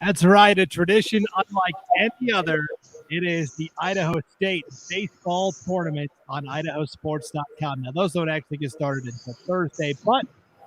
That's right, a tradition unlike any other. It is the Idaho State Baseball Tournament on IdahoSports.com. Now, those don't actually get started until Thursday, but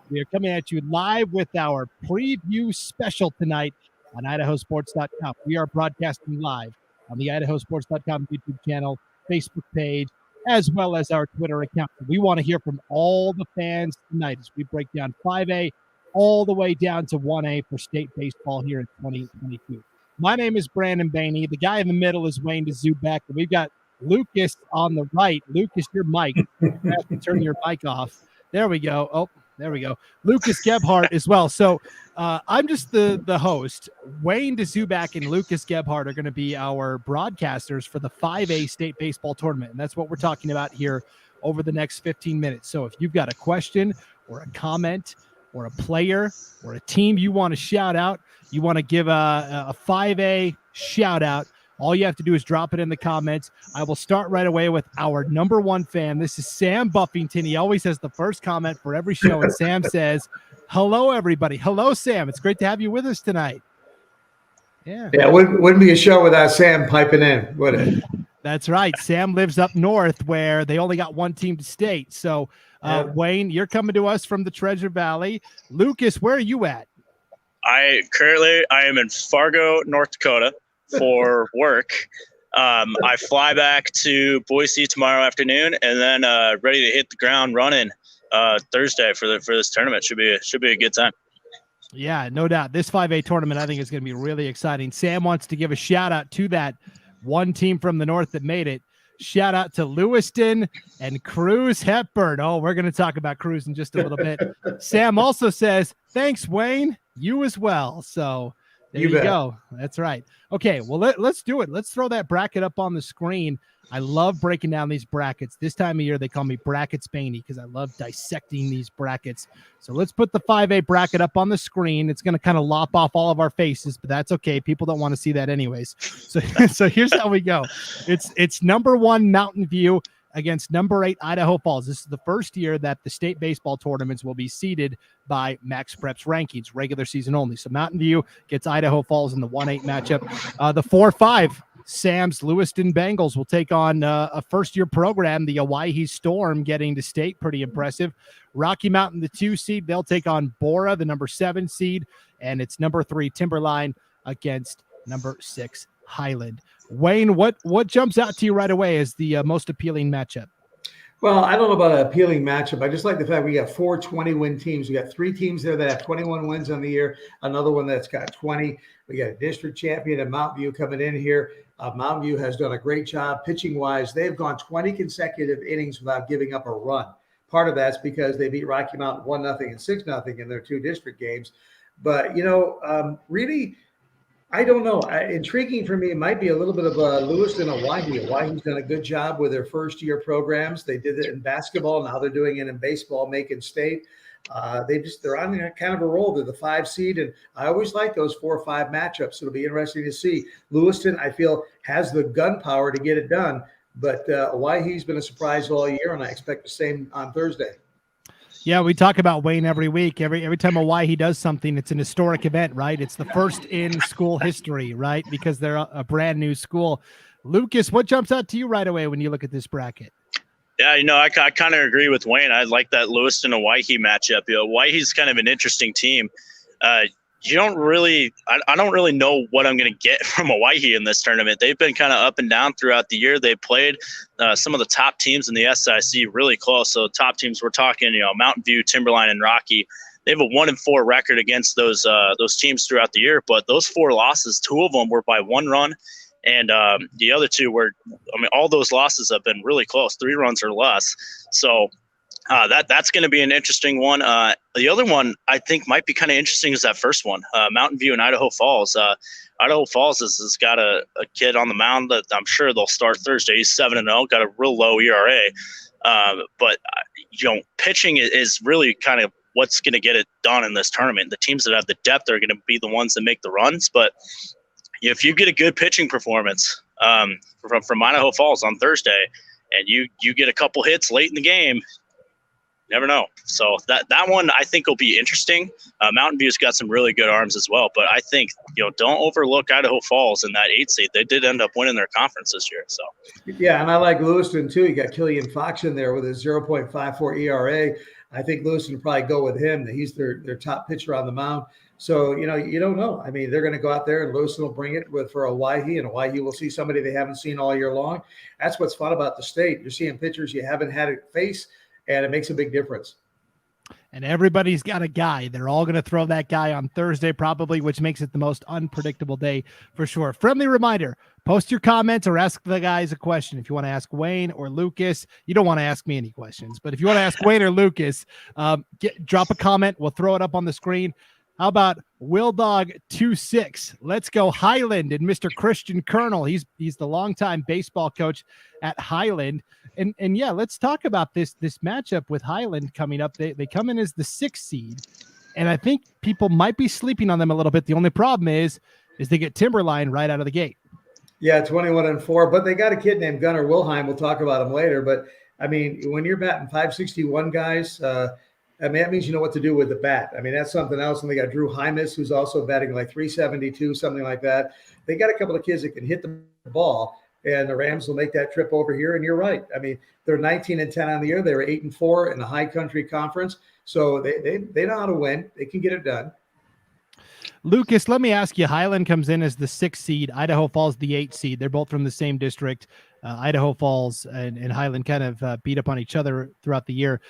we are coming at you live with our preview special tonight on IdahoSports.com. We are broadcasting live on the IdahoSports.com YouTube channel, Facebook page, as well as our Twitter account. We want to hear from all the fans tonight as we break down 5A all the way down to 1A for state baseball here in 2022. My name is Brandon Bainey. The guy in the middle is Wayne DeZubek. And we've got Lucas on the right. Lucas, your mic. You have to turn your mic off. There we go. Oh, there we go. Lucas Gebhardt as well. So I'm just the host. Wayne DeZubek and Lucas Gebhardt are going to be our broadcasters for the 5A state baseball tournament. And that's what we're talking about here over the next 15 minutes. So if you've got a question or a comment or a player or a team you want to shout out, you want to give a 5A shout out, all you have to do is drop it in the comments. I will start right away with our number one fan. This is Sam Buffington. He always has the first comment for every show, and Sam says, hello, everybody. Hello, Sam. It's great to have you with us tonight. Yeah, it wouldn't be a show without Sam piping in, would it? That's right. Sam lives up north where they only got one team to state. So, Wayne, you're coming to us from the Treasure Valley. Lucas, where are you at? I am in Fargo, North Dakota for work. I fly back to Boise tomorrow afternoon, and then ready to hit the ground running Thursday for this tournament. Should be a good time. Yeah, no doubt. This 5A tournament, I think, is going to be really exciting. Sam wants to give a shout out to that one team from the north that made it. Shout out to Lewiston and Cruz Hepburn. Oh, we're going to talk about Cruz in just a little bit. Sam also says, thanks, Wayne. You as well. So there you go. That's right. Okay, well, let's do it. Let's throw that bracket up on the screen. I love breaking down these brackets. This time of year, they call me Brackets Bainey because I love dissecting these brackets. So let's put the 5A bracket up on the screen. It's going to kind of lop off all of our faces, but that's okay. People don't want to see that anyways. So here's how we go. It's number 1 Mountain View against number 8 Idaho Falls. This is the first year that the state baseball tournaments will be seeded by Max Preps rankings, regular season only. So Mountain View gets Idaho Falls in the 1-8 matchup. The 4-5 Sam's Lewiston Bengals will take on a first-year program, the Owyhee Storm, getting to state. Pretty impressive. Rocky Mountain, the 2 seed, they'll take on Bora, the number 7 seed, and it's number 3 Timberline against number 6 Highland. Wayne, what jumps out to you right away as the most appealing matchup? Well, I don't know about an appealing matchup. I just like the fact we got 4 20-win teams. We got 3 teams there that have 21 wins on the year, another one that's got 20. We got a district champion at Mountain View coming in here. Mountain View has done a great job pitching-wise. They've gone 20 consecutive innings without giving up a run. Part of that's because they beat Rocky Mountain 1-0 and 6-0 in their 2 district games. But, really, I don't know. Intriguing for me, it might be a little bit of Lewiston Owyhee. Owyehee's done a good job with their first-year programs. They did it in basketball. Now they're doing it in baseball, making state. They're on kind of a roll. They're the 5 seed, and I always like those 4 or 5 matchups. It'll be interesting to see. Lewiston, I feel, has the gunpowder to get it done, but Owyhee's been a surprise all year, and I expect the same on Thursday. Yeah, we talk about Wayne every week. Every time Owyhee does something, it's an historic event, right? It's the first in school history, right? Because they're a brand new school. Lucas, what jumps out to you right away when you look at this bracket? Yeah, I kind of agree with Wayne. I like that Lewiston Owyhee matchup. Owyhee's kind of an interesting team. I don't really know what I'm going to get from Owyhee in this tournament. They've been kind of up and down throughout the year. They played some of the top teams in the SIC really close. So top teams, we're talking, Mountain View, Timberline, and Rocky. They have a 1-4 record against those teams throughout the year. But those 4 losses, 2 of them were by 1 run. And the other 2 were, all those losses have been really close, 3 runs or less. So that's going to be an interesting one. The other one I think might be kind of interesting is that first one, Mountain View and Idaho Falls. Idaho Falls has got a kid on the mound that I'm sure they'll start Thursday. He's 7-0, got a real low ERA. But pitching is really kind of what's going to get it done in this tournament. The teams that have the depth are going to be the ones that make the runs. But if you get a good pitching performance from Idaho Falls on Thursday, and you get a couple hits late in the game, never know. So that one I think will be interesting. Mountain View's got some really good arms as well, but I think don't overlook Idaho Falls in that 8 seed. They did end up winning their conference this year. So yeah, and I like Lewiston too. You got Killian Fox in there with a 0.54 ERA. I think Lewiston will probably go with him. He's their top pitcher on the mound. So, you don't know. I mean, they're going to go out there and Lewiston will bring it for Owyhee, and Owyhee will see somebody they haven't seen all year long. That's what's fun about the state. You're seeing pitchers you haven't had to face, and it makes a big difference. And everybody's got a guy. They're all going to throw that guy on Thursday probably, which makes it the most unpredictable day for sure. Friendly reminder, post your comments or ask the guys a question. If you want to ask Wayne or Lucas, you don't want to ask me any questions, but if you want to ask Wayne or Lucas, drop a comment. We'll throw it up on the screen. How about Will Dog 26? Let's go Highland and Mr. Christian Colonel. He's the longtime baseball coach at Highland. And yeah, let's talk about this matchup with Highland coming up. They come in as the 6th seed, and I think people might be sleeping on them a little bit. The only problem is they get Timberline right out of the gate. Yeah, 21-4, but they got a kid named Gunnar Wilhelm. We'll talk about him later. But I mean, when you're batting 561 guys, I mean, that means you know what to do with the bat. I mean, that's something else. And they got Drew Hymas, who's also batting like 372, something like that. They got a couple of kids that can hit the ball, and the Rams will make that trip over here. And you're right. I mean, they're 19-10 on the year. They were 8-4 in the High Country Conference. So they know how to win. They can get it done. Lucas, let me ask you, Highland comes in as the 6th seed, Idaho Falls the 8th seed. They're both from the same district. Idaho Falls and Highland kind of beat up on each other throughout the year.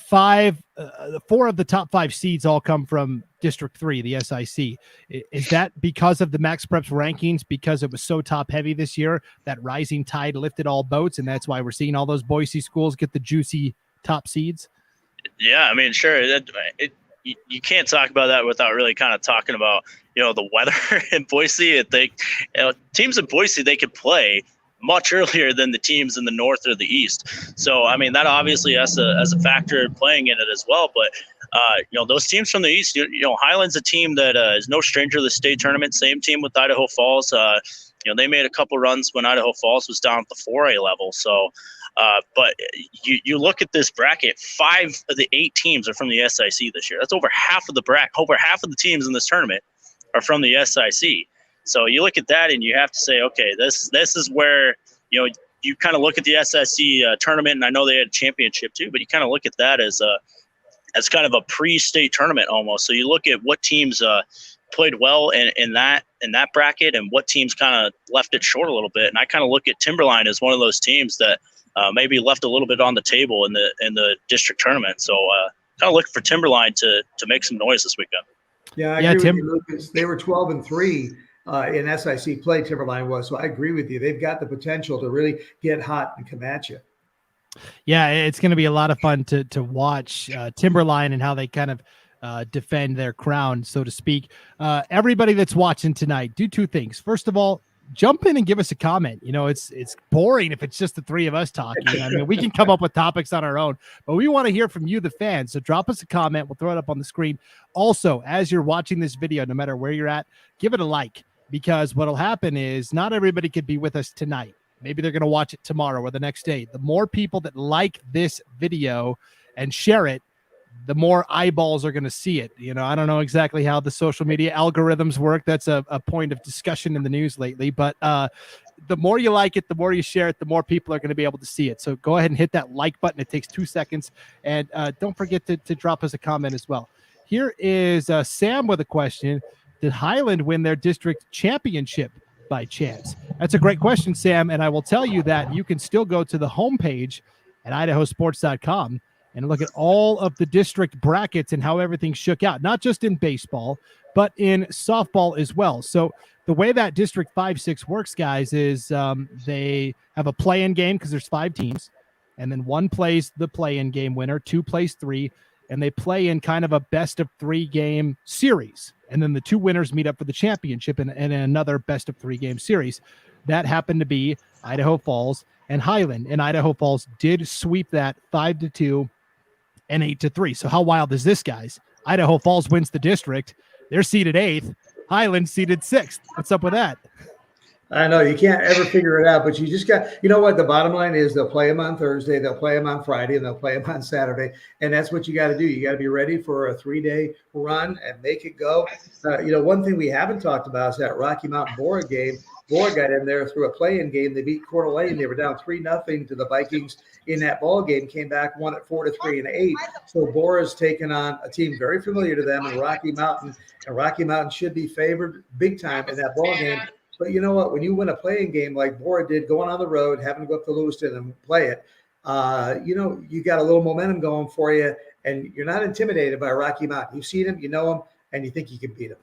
4 of the top 5 seeds all come from District 3, the SIC. Is that because of the Max Preps rankings, because it was so top heavy this year, that rising tide lifted all boats, and that's why we're seeing all those Boise schools get the juicy top seeds? Yeah, I mean, sure. You can't talk about that without really kind of talking about, the weather in Boise. Teams in Boise, they could play much earlier than the teams in the north or the east. So, I mean, that obviously has a factor playing in it as well. But, those teams from the east, Highland's a team that is no stranger to the state tournament. Same team with Idaho Falls. They made a couple runs when Idaho Falls was down at the 4A level. So, but you look at this bracket, 5 of the 8 teams are from the SIC this year. That's over half of the bracket. Over half of the teams in this tournament are from the SIC. So you look at that and you have to say, okay, this is where, you kind of look at the SSC tournament, and I know they had a championship too, but you kind of look at that as kind of a pre-state tournament almost. So you look at what teams played well in that bracket and what teams kind of left it short a little bit. And I kind of look at Timberline as one of those teams that maybe left a little bit on the table in the district tournament. So kind of looking for Timberline to make some noise this weekend. Yeah, I agree with you, Lucas. They were 12-3. In SIC play, Timberline was. So I agree with you. They've got the potential to really get hot and come at you. Yeah, it's going to be a lot of fun to watch Timberline and how they kind of defend their crown, so to speak. Everybody that's watching tonight, do 2 things. First of all, jump in and give us a comment. It's boring if it's just the 3 of us talking. I mean, we can come up with topics on our own, but we want to hear from you, the fans. So drop us a comment. We'll throw it up on the screen. Also, as you're watching this video, no matter where you're at, give it a like. Because what'll happen is not everybody could be with us tonight. Maybe they're going to watch it tomorrow or the next day. The more people that like this video and share it, the more eyeballs are going to see it. I don't know exactly how the social media algorithms work. That's a point of discussion in the news lately. But the more you like it, the more you share it, the more people are going to be able to see it. So go ahead and hit that like button. It takes 2 seconds. And don't forget to drop us a comment as well. Here is Sam with a question. Did Highland win their district championship by chance? That's a great question, Sam. And I will tell you that you can still go to the homepage at IdahoSports.com and look at all of the district brackets and how everything shook out, not just in baseball, but in softball as well. So the way that District 5-6 works, guys, is they have a play-in game because there's 5 teams, and then 1 plays the play-in game winner, 2 plays 3, and they play in kind of a best-of-3 game series. And then the 2 winners meet up for the championship in another best-of-3 game series. That happened to be Idaho Falls and Highland, and Idaho Falls did sweep that 5-2 and 8-3. So how wild is this, guys? Idaho Falls wins the district. They're seeded 8th. Highland seeded 6th. What's up with that? I know you can't ever figure it out, but you just got, you know what? The bottom line is they'll play them on Thursday, they'll play them on Friday, and they'll play them on Saturday. And that's what you got to do. You got to be ready for a 3-day run and make it go. One thing we haven't talked about is that Rocky Mountain Bora game. Bora got in there through a play-in game. They beat Coeur d'Alene. They were down 3-0 to the Vikings in that ball game, came back, won at 4-3 and 8. So Bora's taken on a team very familiar to them in Rocky Mountain, and Rocky Mountain should be favored big time in that ball game. But you know what? When you win a playing game like Bora did, going on the road, having to go up to Lewiston and play it, you got a little momentum going for you, and you're not intimidated by Rocky Mountain. You've seen them, you know them, and you think you can beat them.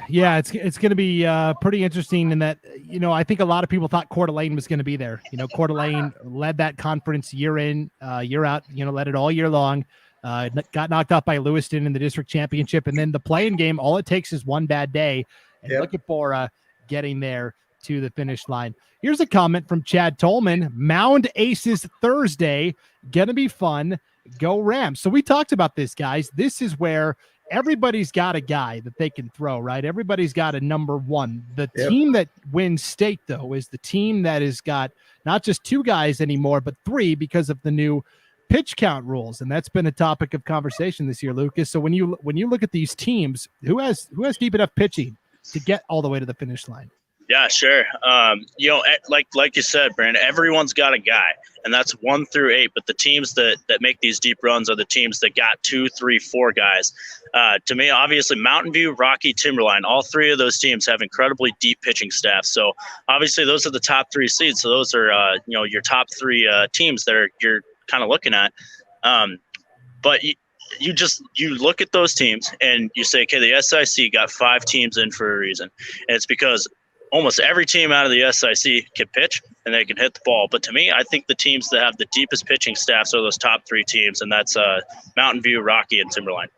Yeah, it's going to be pretty interesting in that, I think a lot of people thought Coeur d'Alene was going to be there. Coeur d'Alene led that conference year in, year out, led it all year long. Got knocked out by Lewiston in the district championship. And then the playing game, all it takes is one bad day. And look at Bora getting there to the finish line. Here's a comment from Chad Tolman. Mound Aces Thursday, gonna be fun. Go Rams. So we talked about this, guys. This is where everybody's got a guy that they can throw, right? Everybody's got a number one. The team that wins state, though, is the team that has got not just 2 guys anymore, but 3 because of the new pitch count rules. And that's been a topic of conversation this year, Lucas. So when you look at these teams, who has deep enough pitching to get all the way to the finish line? Yeah, sure. Like you said, Brandon, everyone's got a guy, and that's 1 through 8. But the teams that make these deep runs are the teams that got 2, 3, 4 guys. To me, obviously, Mountain View, Rocky, Timberline, all 3 of those teams have incredibly deep pitching staffs. So obviously, those are the top 3 seeds. So those are your top 3 teams that you're kind of looking at. But you look at those teams and you say, okay, the SIC got 5 teams in for a reason. And it's because almost every team out of the SIC can pitch and they can hit the ball. But to me, I think the teams that have the deepest pitching staffs are those top 3 teams, and that's Mountain View, Rocky, and Timberline.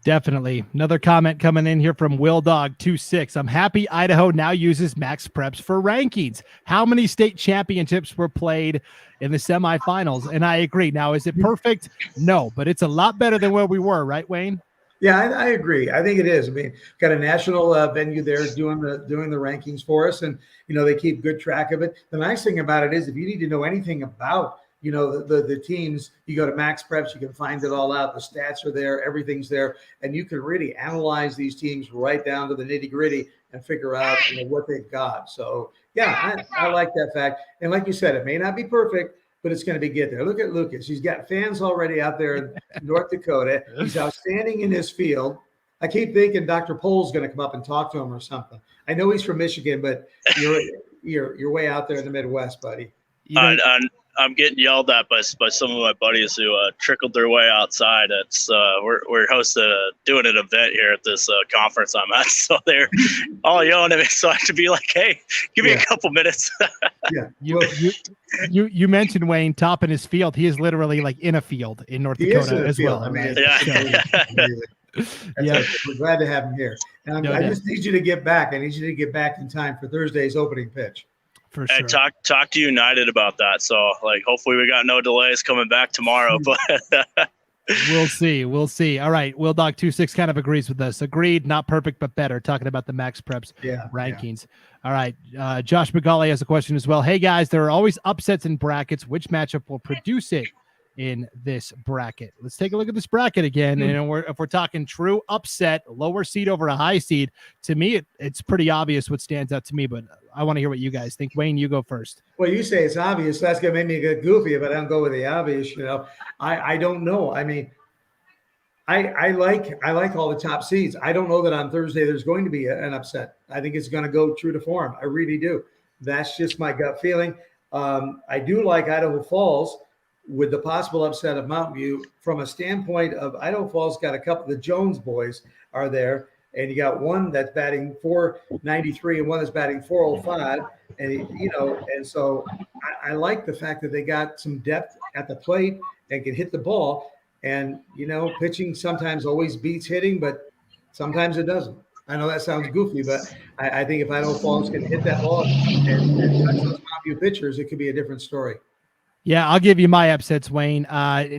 Definitely. Another comment coming in here from Will Dog 26. I'm happy Idaho now uses Max Preps for rankings. How many state championships were played in the semifinals? And I agree. Now, is it perfect? No, but it's a lot better than where we were, right, Wayne? Yeah, I agree. I think it is. I mean, got a national venue there doing the rankings for us, and they keep good track of it. The nice thing about it is, if you need to know anything about the teams, you go to Max Preps, you can find it all out. The stats are there, everything's there, and you can really analyze these teams right down to the nitty gritty and figure out what they've got. So yeah, I like that fact. And like you said, it may not be perfect, but it's going to be good there. Look at Lucas. He's got fans already out there in North Dakota. He's outstanding in his field. I keep thinking Dr. Pohl's going to come up and talk to him or something. I know he's from Michigan, but you're way out there in the Midwest, buddy. I'm getting yelled at by some of my buddies who trickled their way outside. It's we're doing an event here at this conference I'm at, so they're all yelling at me. So I have to be like, "Hey, give me a couple minutes." Yeah, you mentioned Wayne top in his field. He is literally like in a field in North Dakota as well. I mean, yeah. We're glad to have him here. And I just need you to get back. I need you to get back in time for Thursday's opening pitch. For sure. And talk to United about that. So hopefully we got no delays coming back tomorrow. But We'll see. All right. Will Dog 26 kind of agrees with us. Agreed. Not perfect, but better. Talking about the Max Preps rankings. Yeah. All right. Josh McGauley has a question as well. Hey guys, there are always upsets in brackets. Which matchup will produce it in this bracket? Let's take a look at this bracket again. And if we're talking true upset, lower seed over a high seed, to me, it's pretty obvious what stands out to me, but I want to hear what you guys think. Wayne, you go first. Well, you say it's obvious. That's going to make me get goofy if I don't go with the obvious. I don't know. I mean, I like all the top seeds. I don't know that on Thursday there's going to be an upset. I think it's going to go true to form. I really do. That's just my gut feeling. I do like Idaho Falls with the possible upset of Mountain View. From a standpoint of Idaho Falls, got a couple. The Jones boys are there, and you got one that's batting .493 and one that's batting .405, and so I like the fact that they got some depth at the plate and can hit the ball. And pitching sometimes always beats hitting, but sometimes it doesn't. I know that sounds goofy, but I think if Idaho Falls can hit that ball and touch those Mountain View pitchers, it could be a different story. Yeah, I'll give you my upsets, Wayne.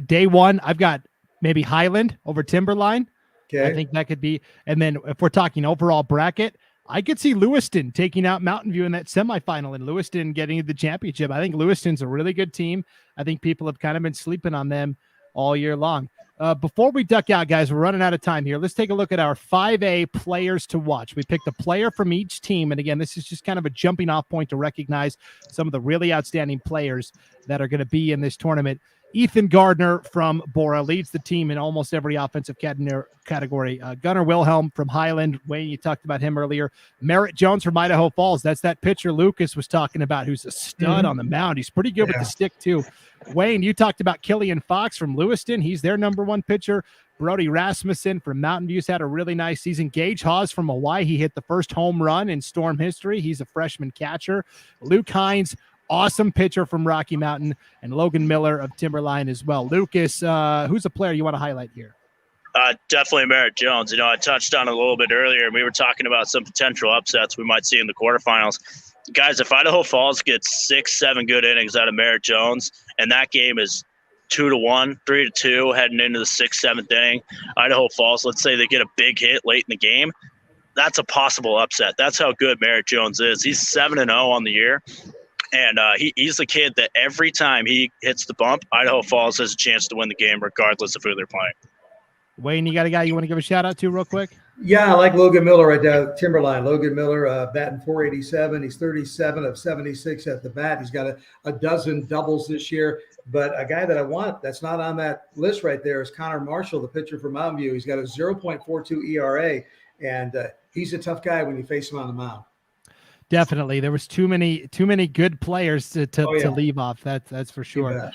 Day one, I've got maybe Highland over Timberline. Okay. I think that could be. And then if we're talking overall bracket, I could see Lewiston taking out Mountain View in that semifinal and Lewiston getting the championship. I think Lewiston's a really good team. I think people have kind of been sleeping on them all year long. Before we duck out, guys, we're running out of time here. Let's take a look at our 5A players to watch. We picked a player from each team. And again, this is just kind of a jumping off point to recognize some of the really outstanding players that are going to be in this tournament. Ethan Gardner from Bora leads the team in almost every offensive category. Gunnar Wilhelm from Highland. Wayne, you talked about him earlier. Merritt Jones from Idaho Falls. That's that pitcher Lucas was talking about, who's a stud on the mound. He's pretty good with the stick, too. Wayne, you talked about Killian Fox from Lewiston. He's their number one pitcher. Brody Rasmussen from Mountain View's had a really nice season. Gage Hawes from Hawaii. He hit the first home run in Storm history. He's a freshman catcher. Luke Hines, awesome pitcher from Rocky Mountain, and Logan Miller of Timberline as well. Lucas, who's a player you want to highlight here? Definitely Merritt Jones. I touched on it a little bit earlier, and we were talking about some potential upsets we might see in the quarterfinals. Guys, if Idaho Falls gets 6-7 good innings out of Merritt Jones, and that game is 2-1, 3-2, heading into the 6th, 7th inning, Idaho Falls, let's say they get a big hit late in the game, that's a possible upset. That's how good Merritt Jones is. He's 7-0 on the year. And he's the kid that every time he hits the bump, Idaho Falls has a chance to win the game regardless of who they're playing. Wayne, you got a guy you want to give a shout-out to real quick? Yeah, I like Logan Miller right there, Timberline. Logan Miller batting .487. He's 37 of 76 at the bat. He's got a dozen doubles this year. But a guy that I want that's not on that list right there is Connor Marshall, the pitcher from Mountain View. He's got a 0.42 ERA, and he's a tough guy when you face him on the mound. Definitely. There was too many good players to leave off. That's for sure.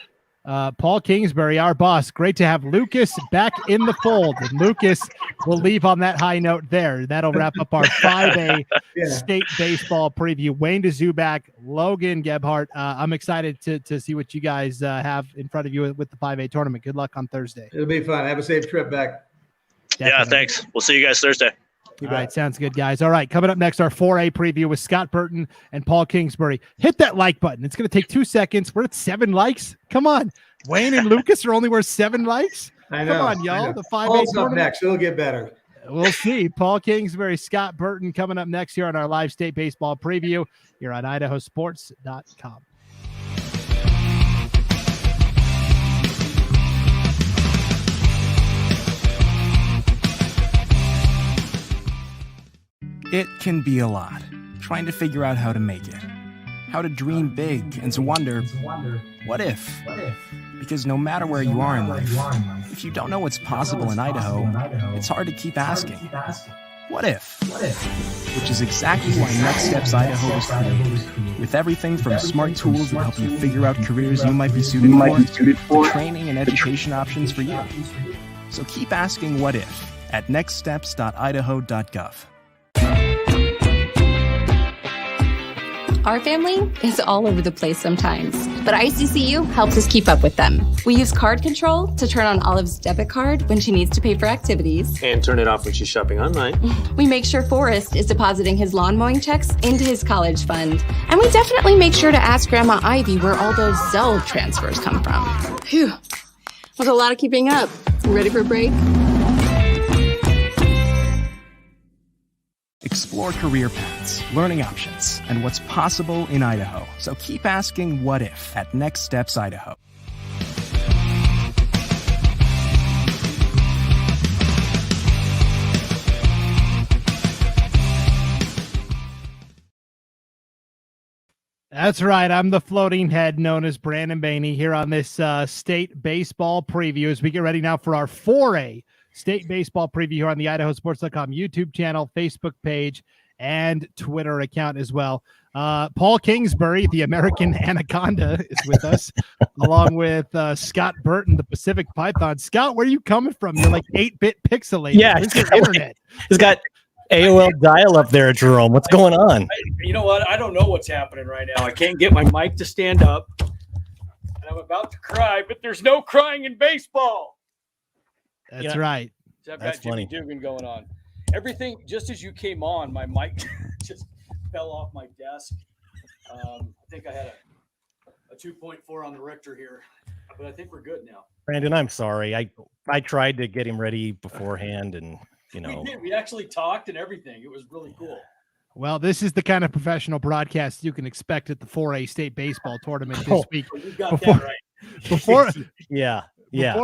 Paul Kingsbury, our boss. Great to have Lucas back in the fold. And Lucas will leave on that high note there. That'll wrap up our 5A state baseball preview. Wayne DeZubak, Logan Gebhardt. I'm excited to see what you guys have in front of you with the 5A tournament. Good luck on Thursday. It'll be fun. Have a safe trip back. Definitely. Yeah, thanks. We'll see you guys Thursday. All right, sounds good, guys. All right, coming up next, our 4A preview with Scott Burton and Paul Kingsbury. Hit that like button. It's going to take 2 seconds. We're at 7 likes. Come on. Wayne and Lucas are only worth 7 likes. I know. Come on, y'all. The 5A Paul's up tournament. next. It'll get better. We'll see. Paul Kingsbury, Scott Burton coming up next here on our live state baseball preview here on IdahoSports.com. It can be a lot, trying to figure out how to make it, how to dream big, and to wonder, what if? Because no matter where you are in life, if you don't know what's possible in Idaho, it's hard to keep asking, what if? Which is exactly why Next Steps Idaho was created, with everything from smart tools that help you figure out careers you might be suited for, to training and education options for you. So keep asking what if at nextsteps.idaho.gov. Our family is all over the place sometimes, but ICCU helps us keep up with them. We use card control to turn on Olive's debit card when she needs to pay for activities. And turn it off when she's shopping online. We make sure Forrest is depositing his lawn mowing checks into his college fund. And we definitely make sure to ask Grandma Ivy where all those Zelle transfers come from. Phew, was a lot of keeping up. Ready for a break? Explore career paths, learning options, and what's possible in Idaho. So keep asking what if at Next Steps Idaho. That's right. I'm the floating head known as Brandon Bainey here on this state baseball preview as we get ready now for our 4A state baseball preview here on the IdahoSports.com YouTube channel, Facebook page, and Twitter account as well. Paul Kingsbury, the American Anaconda, is with us, along with Scott Burton, the Pacific Python. Scott, where are you coming from? You're like 8-bit pixelated. Yeah, where's your internet? It's got AOL dial up there, Jerome. What's going on? You know what? I don't know what's happening right now. I can't get my mic to stand up. And I'm about to cry, but there's no crying in baseball. That's right. So I've That's got Jimmy funny. Dugan going on. Everything, just as you came on, my mic just fell off my desk. I think I had a 2.4 on the Richter here, but I think we're good now. Brandon, I'm sorry. I tried to get him ready beforehand, and We did. We actually talked and everything. It was really cool. Well, this is the kind of professional broadcast you can expect at the 4A state baseball tournament this week. You got that right. Before Yeah.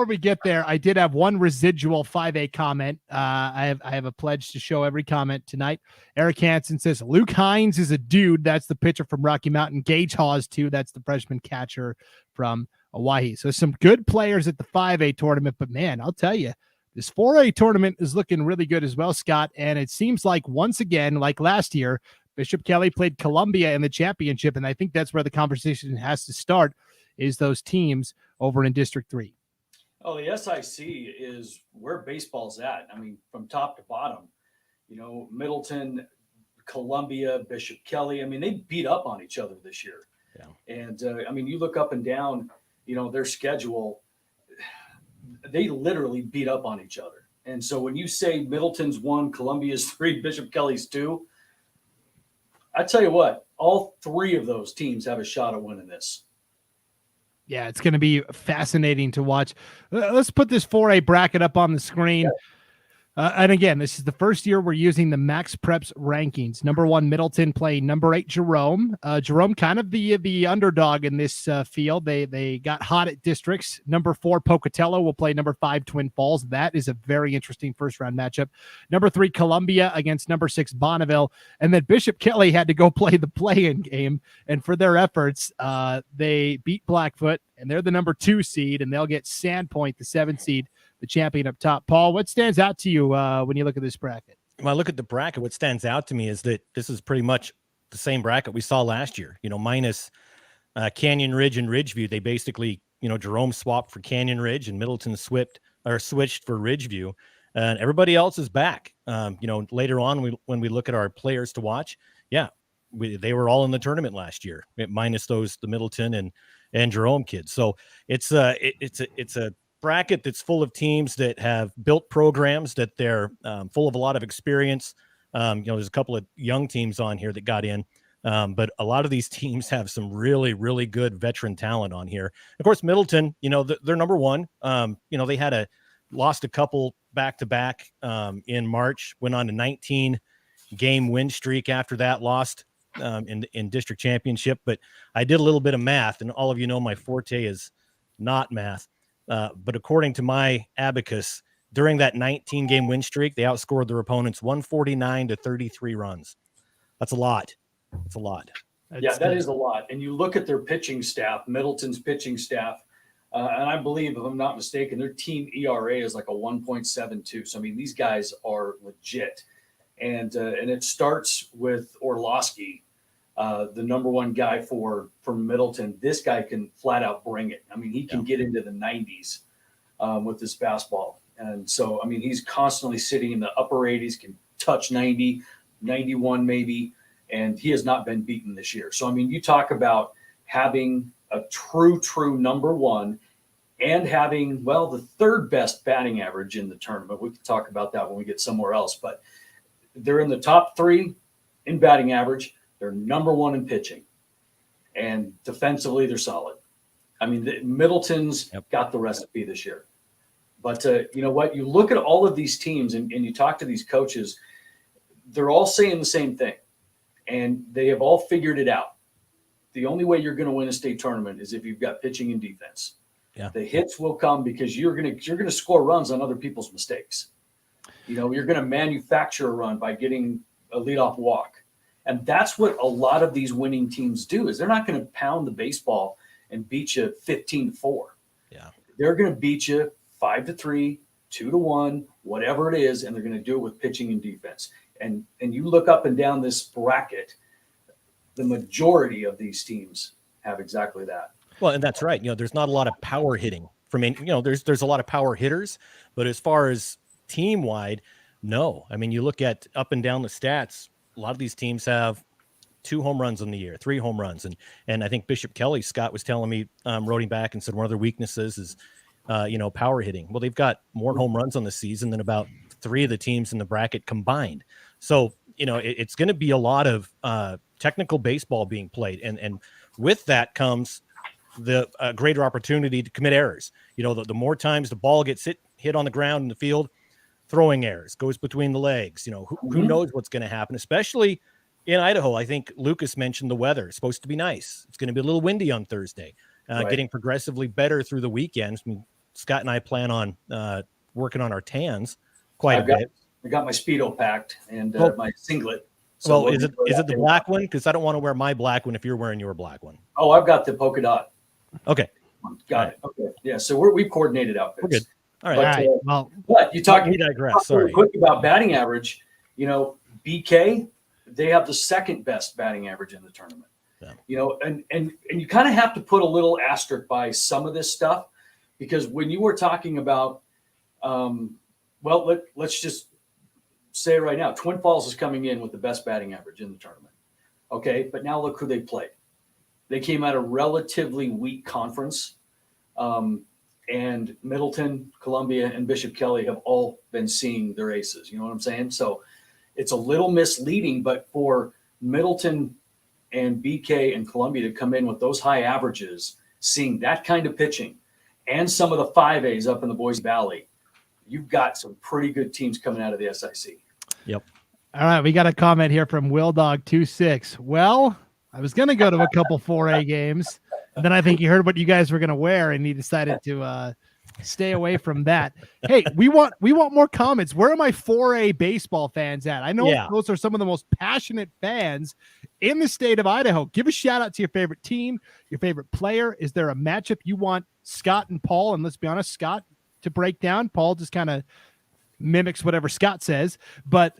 we get there, I did have one residual 5A comment. I have a pledge to show every comment tonight. Eric Hansen says Luke Hines is a dude. That's the pitcher from Rocky Mountain. Gage Hawes too. That's the freshman catcher from Hawaii. So some good players at the 5A tournament. But man, I'll tell you, this 4A tournament is looking really good as well, Scott. And it seems like once again, like last year, Bishop Kelly played Columbia in the championship, and I think that's where the conversation has to start. Is those teams over in District 3. Oh, the SIC is where baseball's at. I mean, from top to bottom, Middleton, Columbia, Bishop Kelly. I mean, they beat up on each other this year. Yeah. And, you look up and down, their schedule, they literally beat up on each other. And so when you say Middleton's 1, Columbia's 3, Bishop Kelly's 2, I tell you what, all 3 of those teams have a shot at winning this. Yeah, it's going to be fascinating to watch. Let's put this 4A bracket up on the screen. And again, this is the first year we're using the Max Preps rankings. Number 1, Middleton playing number 8, Jerome. Jerome kind of the underdog in this field. They got hot at districts. Number 4, Pocatello will play number 5, Twin Falls. That is a very interesting first-round matchup. Number 3, Columbia against number 6, Bonneville. And then Bishop Kelly had to go play the play-in game. And for their efforts, they beat Blackfoot, and they're the number 2 seed, and they'll get Sandpoint, the 7 seed, the champion up top. Paul, what stands out to you when you look at this bracket? When I look at the bracket, what stands out to me is that this is pretty much the same bracket we saw last year, minus Canyon Ridge and Ridgeview. They basically, Jerome swapped for Canyon Ridge and Middleton switched for Ridgeview, and everybody else is back. Later on, when we look at our players to watch, they were all in the tournament last year, minus the Middleton and Jerome kids. So it's a bracket that's full of teams that have built programs, that they're full of a lot of experience. There's a couple of young teams on here that got in, but a lot of these teams have some really, really good veteran talent on here. Of course, Middleton, they're number 1. They lost a couple back-to-back in March, went on a 19-game win streak after that, lost in district championship. But I did a little bit of math, and all of you know my forte is not math. But according to my abacus, during that 19-game win streak, they outscored their opponents 149 to 33 runs. That's a lot. That's a lot. That is a lot. And you look at their pitching staff, Middleton's pitching staff, and I believe, if I'm not mistaken, their team ERA is like a 1.72. So, these guys are legit. And it starts with Orlowski, the number 1 guy for Middleton. This guy can flat out bring it. He can get into the 90s with his fastball. And so, he's constantly sitting in the upper 80s, can touch 90, 91 maybe, and he has not been beaten this year. So, you talk about having a true number 1 and having, the 3rd best batting average in the tournament. We can talk about that when we get somewhere else, but they're in the top 3 in batting average. They're number 1 in pitching, and defensively they're solid. Middleton's got the recipe this year. But you know what? You look at all of these teams and you talk to these coaches, they're all saying the same thing, and they have all figured it out. The only way you're going to win a state tournament is if you've got pitching and defense. Yeah. The hits will come because you're going to score runs on other people's mistakes. You're going to manufacture a run by getting a leadoff walk. And that's what a lot of these winning teams do, is they're not going to pound the baseball and beat you 15-4. Yeah. They're going to beat you 5-3, 2-1, whatever it is, and they're going to do it with pitching and defense. And you look up and down this bracket, the majority of these teams have exactly that. Well, and that's right. There's not a lot of power hitting from, there's a lot of power hitters, but as far as team wide, no. You look at up and down the stats, a lot of these teams have 2 home runs in the year, 3 home runs. And I think Bishop Kelly, Scott was telling me, wrote him back and said one of their weaknesses is, power hitting. Well, they've got more home runs on the season than about 3 of the teams in the bracket combined. So, it's going to be a lot of technical baseball being played. And with that comes the greater opportunity to commit errors. The more times the ball gets hit on the ground in the field, throwing errors, goes between the legs. Who knows what's going to happen, especially in Idaho, I think Lucas mentioned the weather. It's supposed to be nice. It's going to be a little windy on Thursday, Right. getting progressively better through the weekends. I mean, Scott and I plan on working on our tans quite a bit. I got my Speedo packed and my singlet. So is it the black one? Because I don't want to wear my black one if you're wearing your black one. Oh, I've got the polka dot. Okay. Got it. Okay. Yeah. So we've coordinated outfits. We're good. All right. But, All right. Well, but you talk. We digress. Talk Sorry. really quick about batting average. You know, BK, they have the second best batting average in the tournament. Yeah. You know, and you kind of have to put a little asterisk by some of this stuff, because when you were talking about, let's just say right now, Twin Falls is coming in with the best batting average in the tournament. Okay, but now look who they played. They came out of relatively weak conference, and Middleton, Columbia, and Bishop Kelly have all been seeing their aces. You know what I'm saying? So it's a little misleading, but for Middleton and BK and Columbia to come in with those high averages, seeing that kind of pitching, and some of the 5As up in the Boise Valley, you've got some pretty good teams coming out of the SIC. Yep. all right. We got a comment here from WillDog26. Well, I was going to go to a couple 4A games, and then I think he heard what you guys were going to wear, and he decided to stay away from that. Hey, we want more comments. Where are my 4A baseball fans at? I know those are some of the most passionate fans in the state of Idaho. Give a shout out to your favorite team, your favorite player. Is there a matchup you want Scott and Paul, and let's be honest, Scott, to break down? Paul just kind of mimics whatever Scott says, but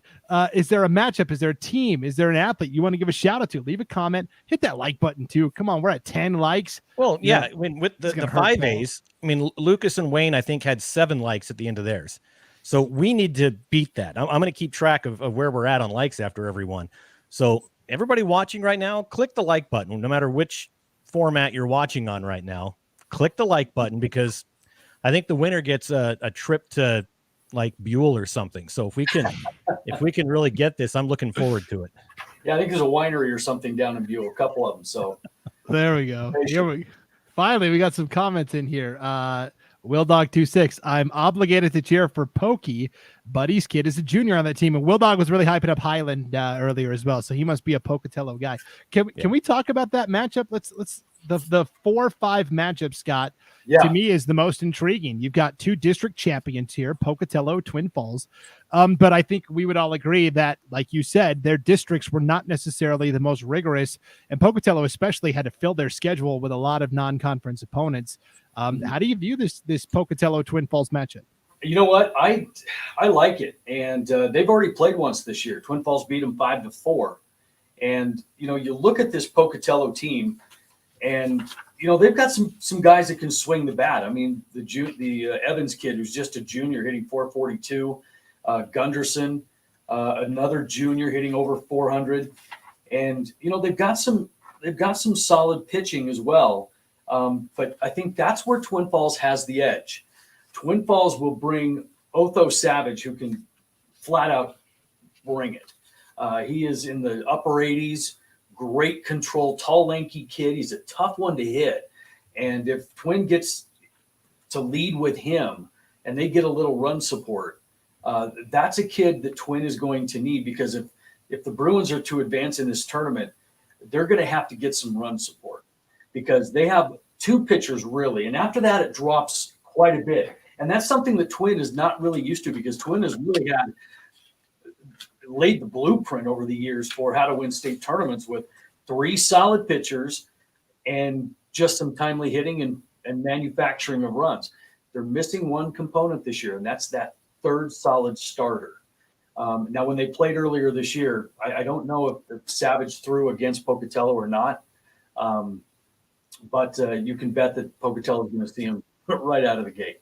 is there a matchup? Is there a team? Is there an athlete you want to give a shout out to? Leave a comment, hit that like button too. Come on, we're at 10 likes. Well, yeah, I mean, with the 5As, I mean, Lucas and Wayne, I think, had 7 likes at the end of theirs. So we need to beat that. I'm going to keep track of where we're at on likes after every one. So everybody watching right now, click the like button, no matter which format you're watching on right now. Click the like button, because I think the winner gets a trip to like Buell or something. So if we can really get this, I'm looking forward to it. Yeah, I think there's a winery or something down in Buell, a couple of them. So there we go. Finally, we got some comments in here. WillDog26, I'm obligated to cheer for Pokey. Buddy's kid is a junior on that team, and WillDog was really hyping up Highland earlier as well, so he must be a Pocatello guy. Can we talk about that matchup? Let's the 4-5 matchup, Scott, to me is the most intriguing. You've got 2 district champions here, Pocatello, Twin Falls. But I think we would all agree that, like you said, their districts were not necessarily the most rigorous, and Pocatello especially had to fill their schedule with a lot of non-conference opponents. How do you view this Pocatello Twin Falls matchup? You know what? I like it. And they've already played once this year. Twin Falls beat them 5-4. And, you know, you look at this Pocatello team, and, you know, they've got some guys that can swing the bat. I mean, the Evans kid, who's just a junior, hitting 442. Gunderson, another junior, hitting over 400. And, you know, they've got some solid pitching as well. But I think that's where Twin Falls has the edge. Twin Falls will bring Otho Savage, who can flat out bring it. He is in the upper 80s, great control, tall, lanky kid. He's a tough one to hit. And if Twin gets to lead with him and they get a little run support, that's a kid that Twin is going to need, because if the Bruins are to advance in this tournament, they're going to have to get some run support, because they have 2 pitchers really. And after that, it drops quite a bit. And that's something that Twin is not really used to, because Twin has really laid the blueprint over the years for how to win state tournaments with 3 solid pitchers and just some timely hitting and manufacturing of runs. They're missing one component this year, and that's that 3rd solid starter. Now, when they played earlier this year, I don't know if Savage threw against Pocatello or not, but you can bet that Pocatello is going to see him right out of the gate.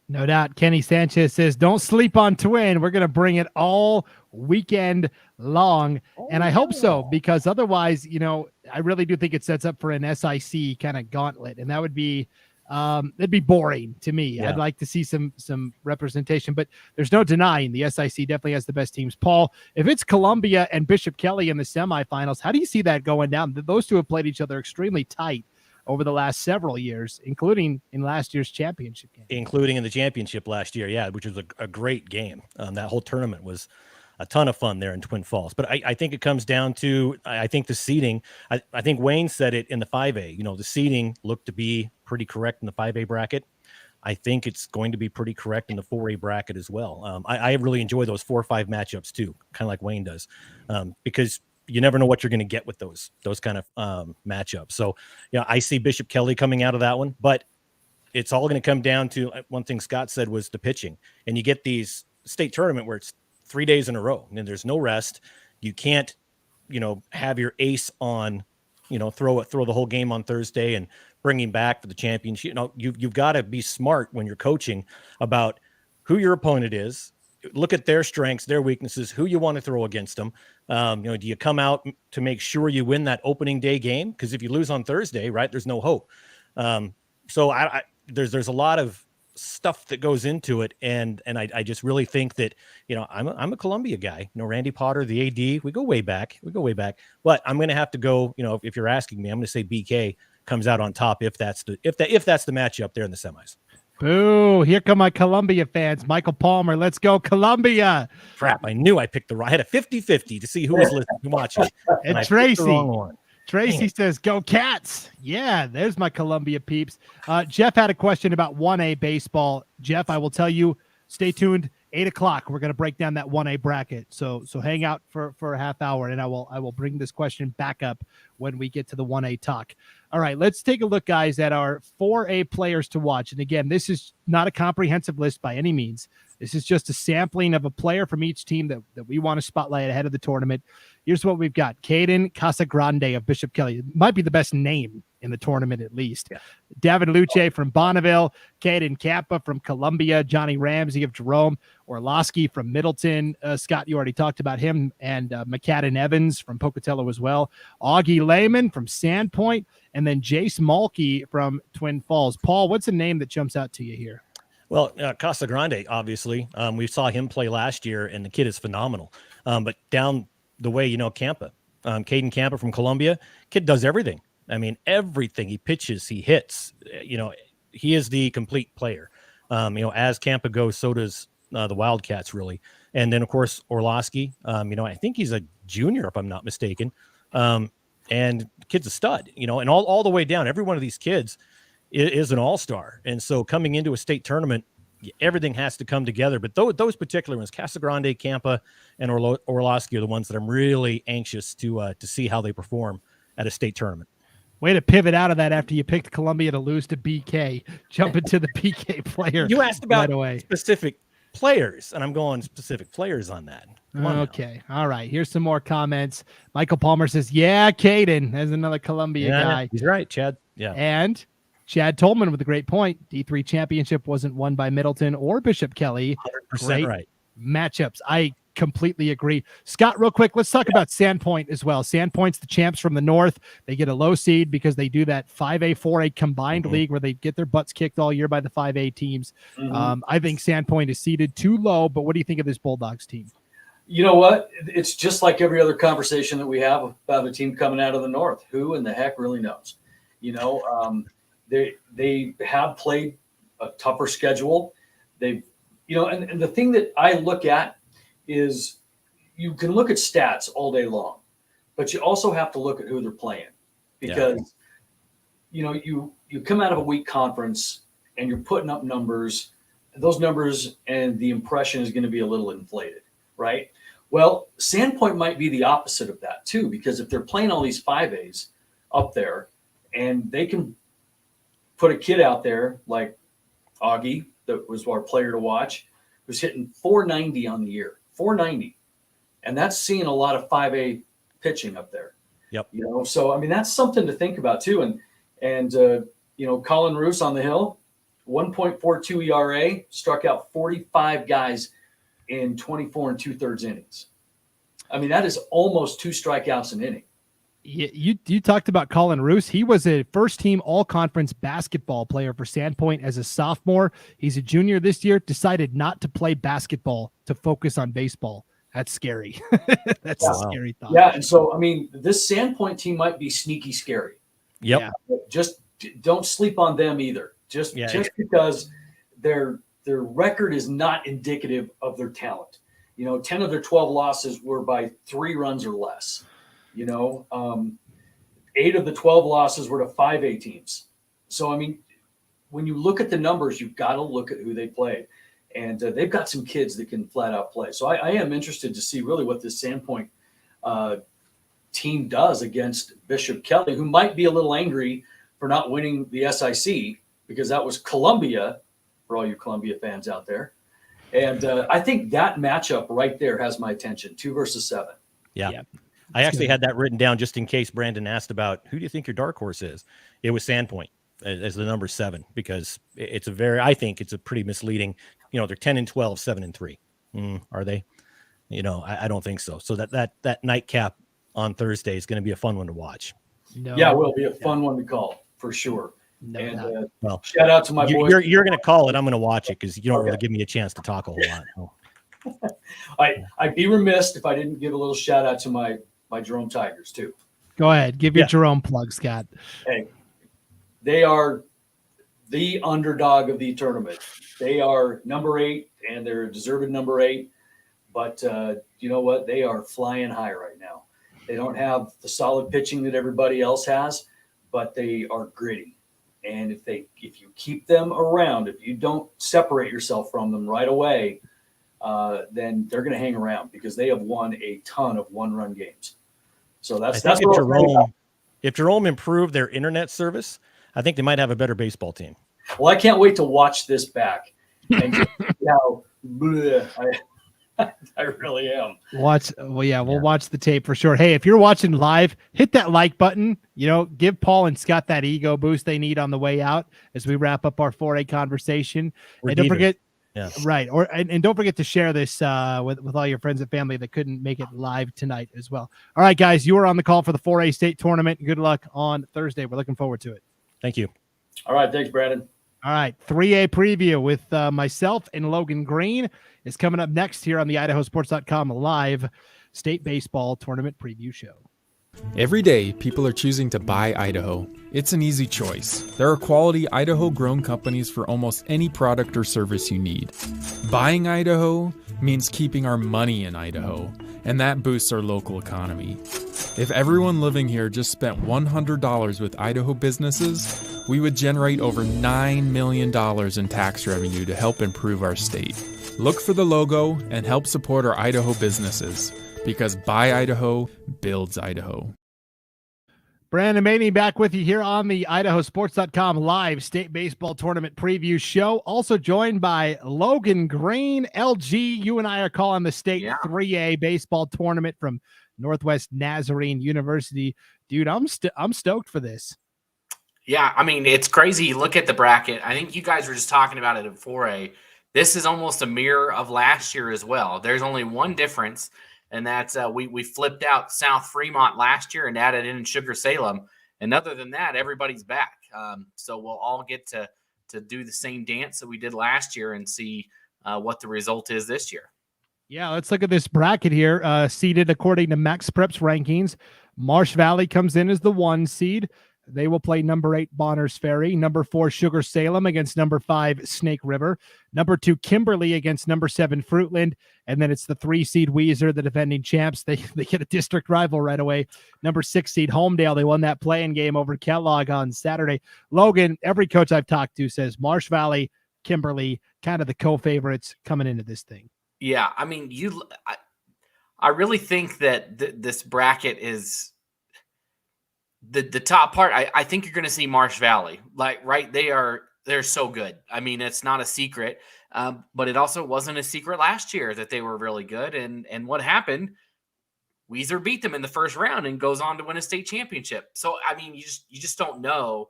No doubt. Kenny Sanchez says, don't sleep on Twin. We're going to bring it all weekend long. And I hope so, because otherwise, you know, I really do think it sets up for an SIC kind of gauntlet. And that would be, it'd be boring to me. Yeah. I'd like to see some representation, but there's no denying the SIC definitely has the best teams. Paul, if it's Columbia and Bishop Kelly in the semifinals, how do you see that going down? Those 2 have played each other extremely tight over the last several years, including in last year's championship game. Including in the championship last year, yeah, which was a great game. That whole tournament was a ton of fun there in Twin Falls. But I think it comes down to, I think the seeding, I think Wayne said it in the 5A, you know, the seeding looked to be pretty correct in the 5A bracket. I think it's going to be pretty correct in the 4A bracket as well. I really enjoy those 4 or 5 matchups too, kind of like Wayne does, because you never know what you're going to get with those kind of matchups. So, yeah, I see Bishop Kelly coming out of that one, but it's all going to come down to one thing Scott said was the pitching. And you get these state tournament where it's 3 days in a row and there's no rest. You can't, you know, have your ace on, you know, throw the whole game on Thursday and bring him back for the championship. You know, you've got to be smart when you're coaching about who your opponent is. Look at their strengths, their weaknesses, who you want to throw against them. You know, do you come out to make sure you win that opening day game? Because if you lose on Thursday, right, there's no hope. So there's a lot of stuff that goes into it, and I just really think that, you know, I'm a Columbia guy. You know, Randy Potter, the AD, we go way back. But I'm going to have to go. You know, if you're asking me, I'm going to say BK comes out on top if that's the matchup there in the semis. Boo, here come my Columbia fans. Michael Palmer, let's go Columbia. Crap, I knew I had a 50-50 to see who was listening and watching. And Tracy says, go Cats. Yeah, there's my Columbia peeps. Jeff had a question about 1A baseball. Jeff, I will tell you, stay tuned. 8 o'clock. We're going to break down that 1A bracket. So hang out for a half hour, and I will bring this question back up when we get to the 1A talk. All right, let's take a look, guys, at our 4A players to watch. And again, this is not a comprehensive list by any means. This is just a sampling of a player from each team that we want to spotlight ahead of the tournament. Here's what we've got. Caden Casagrande of Bishop Kelly. It might be the best name in the tournament, at least. Yeah. David Luce from Bonneville, Caden Kappa from Columbia, Johnny Ramsey of Jerome, Orlowski from Middleton. Scott, you already talked about him, and McCadden Evans from Pocatello as well. Augie Lehman from Sandpoint, and then Jace Malky from Twin Falls. Paul, what's a name that jumps out to you here? Well, Casagrande, obviously. We saw him play last year, and the kid is phenomenal. But down the way, you know, Campa, Caden Campa from Columbia, kid does everything. I mean, everything. He pitches, he hits. You know, he is the complete player. You know, as Campa goes, so does the Wildcats, really. And then, of course, Orlowski. You know, I think he's a junior, if I'm not mistaken. And the kid's a stud, you know, and all the way down. Every one of these kids is an all-star. And so coming into a state tournament, everything has to come together. But those particular ones, Casagrande, Campa, and Orlowski are the ones that I'm really anxious to see how they perform at a state tournament. Way to pivot out of that after you picked Columbia to lose to BK. Jump into the BK player. You asked about right specific players, and I'm going specific players on that. Okay. All right. Here's some more comments. Michael Palmer says, yeah, Caden. There's another Columbia guy. He's right, Chad. Yeah. And Chad Tolman with a great point. D3 championship wasn't won by Middleton or Bishop Kelly. 100% great right. Matchups. I completely agree. Scott, real quick, let's talk about Sandpoint as well. Sandpoint's the champs from the north. They get a low seed because they do that 5A, 4A combined league where they get their butts kicked all year by the 5A teams. I think Sandpoint is seeded too low, but what do you think of this Bulldogs team? You know what? It's just like every other conversation that we have about a team coming out of the north. Who in the heck really knows? You know, they have played a tougher schedule. They've, you know, and the thing that I look at is you can look at stats all day long, but you also have to look at who they're playing because, you know, you come out of a weak conference and you're putting up numbers, those numbers and the impression is going to be a little inflated, right? Well, Sandpoint might be the opposite of that too, because if they're playing all these 5As up there and they can put a kid out there like Augie, that was our player to watch, who's hitting 490 on the year, 490. And that's seeing a lot of 5A pitching up there. Yep. You know, so, I mean, that's something to think about too. And you know, Colin Roos on the hill, 1.42 ERA, struck out 45 guys in 24 2/3 innings. I mean, that is almost 2 strikeouts an inning. You talked about Colin Roos. He was a first-team all-conference basketball player for Sandpoint as a sophomore. He's a junior this year, decided not to play basketball to focus on baseball. That's scary. That's a scary thought. Yeah, and so, I mean, this Sandpoint team might be sneaky scary. Yep. Yeah. Just don't sleep on them either. Just because their record is not indicative of their talent. 10 of their 12 losses were by 3 runs or less. 8 of the 12 losses were to 5A teams. So, I mean, when you look at the numbers, you've got to look at who they played. And they've got some kids that can flat out play. So I am interested to see really what this Sandpoint team does against Bishop Kelly, who might be a little angry for not winning the SIC, because that was Columbia, for all you Columbia fans out there. And I think that matchup right there has my attention, 2 versus 7. Yeah. I actually had that written down just in case Brandon asked about who do you think your dark horse is. It was Sandpoint as the number 7, because I think it's a pretty misleading, they're 10-12, 7-3. Are they? I don't think so. So that nightcap on Thursday is going to be a fun one to watch. No, yeah, it will be a fun one to call for sure. No, and well, shout out to my boy. You're going to call it. I'm going to watch it because you don't really give me a chance to talk a whole lot. I'd be remiss if I didn't give a little shout out to my Jerome Tigers too. Go ahead, give your Jerome plug, Scott. Hey, they are the underdog of the tournament. They are number 8, and they're a deserved number 8. But you know what? They are flying high right now. They don't have the solid pitching that everybody else has, but they are gritty. And if you keep them around, if you don't separate yourself from them right away, then they're going to hang around, because they have won a ton of 1-run games. So that's what if Jerome improved their internet service, I think they might have a better baseball team. Well, I can't wait to watch this back and see how I really am. We'll watch the tape for sure. Hey, if you're watching live, hit that like button. Give Paul and Scott that ego boost they need on the way out as we wrap up our 4A conversation. And don't forget, right, and don't forget to share this with all your friends and family that couldn't make it live tonight as well. All right, guys, you are on the call for the 4A state tournament. Good luck on Thursday. We're looking forward to it. Thank you. All right, thanks, Brandon. All right, 3A preview with myself and Logan Green is coming up next here on the IdahoSports.com live state baseball tournament preview show. Every day, people are choosing to buy Idaho. It's an easy choice. There are quality Idaho-grown companies for almost any product or service you need. Buying Idaho means keeping our money in Idaho, and that boosts our local economy. If everyone living here just spent $100 with Idaho businesses, we would generate over $9 million in tax revenue to help improve our state. Look for the logo and help support our Idaho businesses, because Buy Idaho builds Idaho. Brandon Maney back with you here on the IdahoSports.com live state baseball tournament preview show. Also joined by Logan Green. LG, you and I are calling the state 3A baseball tournament from Northwest Nazarene University. Dude, I'm stoked for this. Yeah, I mean, it's crazy. You look at the bracket. I think you guys were just talking about it in 4A. This is almost a mirror of last year as well. There's only one difference, and that's we flipped out South Fremont last year and added in Sugar Salem. And other than that, everybody's back. So we'll all get to do the same dance that we did last year and see what the result is this year. Yeah, let's look at this bracket here. Seeded according to Max Prep's rankings. Marsh Valley comes in as the 1 seed. They will play number 8 Bonners Ferry, number 4 Sugar Salem against number 5 Snake River, number 2 Kimberly against number 7 Fruitland, and then it's the 3 seed Weiser, the defending champs. They get a district rival right away. Number 6 seed Homedale. They won that play-in game over Kellogg on Saturday. Logan, every coach I've talked to says Marsh Valley, Kimberly, kind of the co-favorites coming into this thing. Yeah, I mean, I really think that this bracket is the top part. I think you're going to see Marsh Valley, right? They're so good. I mean, it's not a secret, but it also wasn't a secret last year that they were really good. And what happened? Weiser beat them in the first round and goes on to win a state championship. So I mean, you just don't know.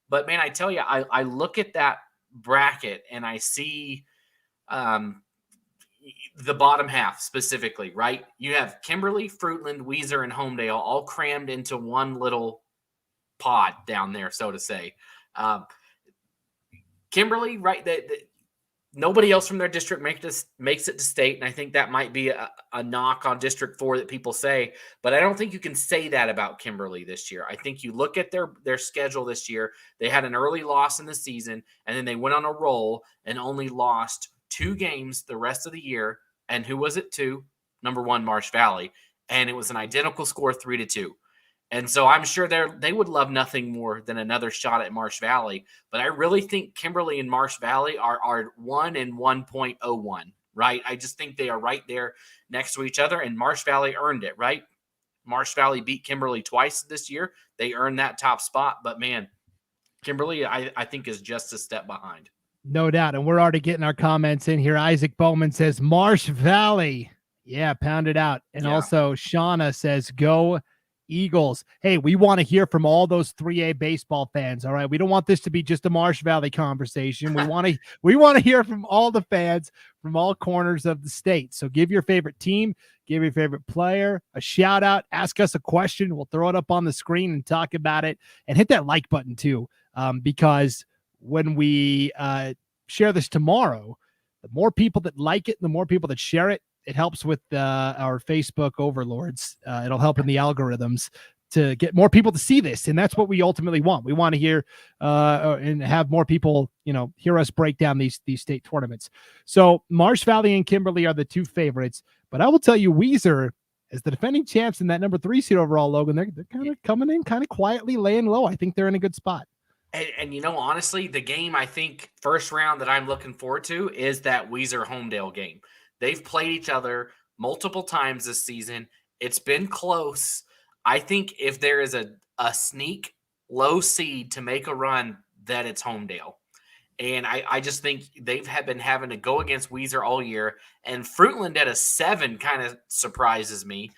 But man, I tell you, I look at that bracket and I see the bottom half specifically, right? You have Kimberly, Fruitland, Weiser, and Homedale all crammed into one little pod down there, so to say. Kimberly, right? Nobody else from their district makes it to state, and I think that might be a knock on District 4 that people say, but I don't think you can say that about Kimberly this year. I think you look at their schedule this year. They had an early loss in the season, and then they went on a roll and only lost 2 games the rest of the year And who was it to? Number 1, Marsh Valley. And it was an identical score, 3-2. And so I'm sure they would love nothing more than another shot at Marsh Valley. But I really think Kimberly and Marsh Valley are 1 and 1.01, right? I just think they are right there next to each other, and Marsh Valley earned it, right? Marsh Valley beat Kimberly twice this year. They earned that top spot. But, man, Kimberly, I think, is just a step behind. No doubt. And we're already getting our comments in here. Isaac Bowman says Marsh Valley. Yeah, pound it out. And also Shauna says, go Eagles. Hey, we want to hear from all those 3A baseball fans. All right. We don't want this to be just a Marsh Valley conversation. We want to hear from all the fans from all corners of the state. So give your favorite team, give your favorite player a shout out, ask us a question. We'll throw it up on the screen and talk about it, and hit that like button too. Because when we share this tomorrow, the more people that like it, the more people that share it, it helps with our Facebook overlords. It'll help in the algorithms to get more people to see this. And that's what we ultimately want. We want to hear and have more people, hear us break down these state tournaments. So Marsh Valley and Kimberly are the 2 favorites, but I will tell you, Weiser, as the defending champs in that number 3 seed overall, Logan, they're kind of coming in kind of quietly, laying low. I think they're in a good spot. And honestly, the game I think first round that I'm looking forward to is that Weiser-Homedale game. They've played each other multiple times this season. It's been close. I think if there is a sneak low seed to make a run, that it's Homedale. And I just think they've been having to go against Weiser all year. And Fruitland at a 7 kind of surprises me.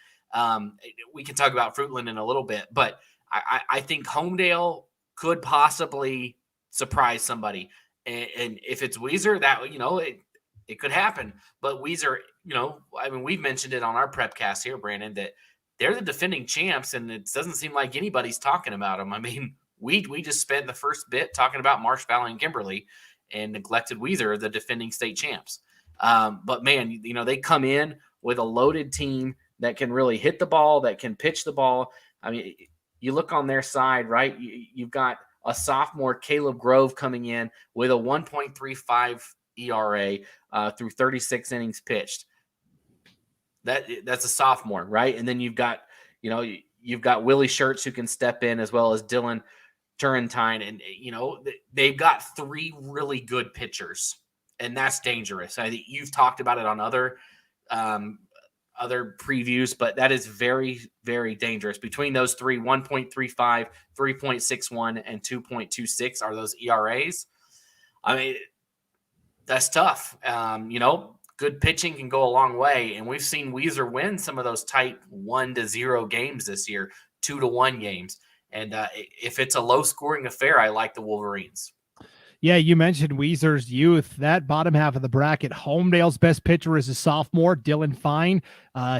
We can talk about Fruitland in a little bit, but I think Homedale could possibly surprise somebody. And if it's Weiser, that, it could happen. But Weiser, we've mentioned it on our prepcast here, Brandon, that they're the defending champs, and it doesn't seem like anybody's talking about them. I mean, we just spent the first bit talking about Marsh Valley and Kimberly and neglected Weiser, the defending state champs. But, man, they come in with a loaded team that can really hit the ball, that can pitch the ball. I mean, you look on their side, right? You've got a sophomore, Caleb Grove, coming in with a 1.35 ERA through 36 innings pitched. That's a sophomore, right? And then you've got Willie Schertz, who can step in, as well as Dylan Turrentine, and they've got 3 really good pitchers, and that's dangerous. I think you've talked about it on other previews, but that is very, very dangerous. Between those 3, 1.35, 3.61, and 2.26 are those ERAs. I mean, that's tough. Good pitching can go a long way, and we've seen Weiser win some of those tight 1-0 games this year, 2-1 games. And if it's a low-scoring affair, I like the Wolverines. Yeah, you mentioned Weiser's youth. That bottom half of the bracket, Homedale's best pitcher is a sophomore, Dylan Fine.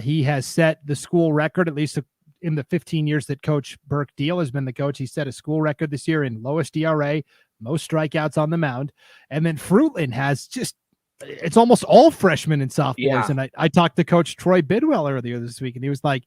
He has set the school record, at least in the 15 years that Coach Burke Deal has been the coach. He set a school record this year in lowest ERA, most strikeouts on the mound. And then Fruitland has it's almost all freshmen and sophomores. Yeah. And I talked to Coach Troy Bidwell earlier this week, and he was like,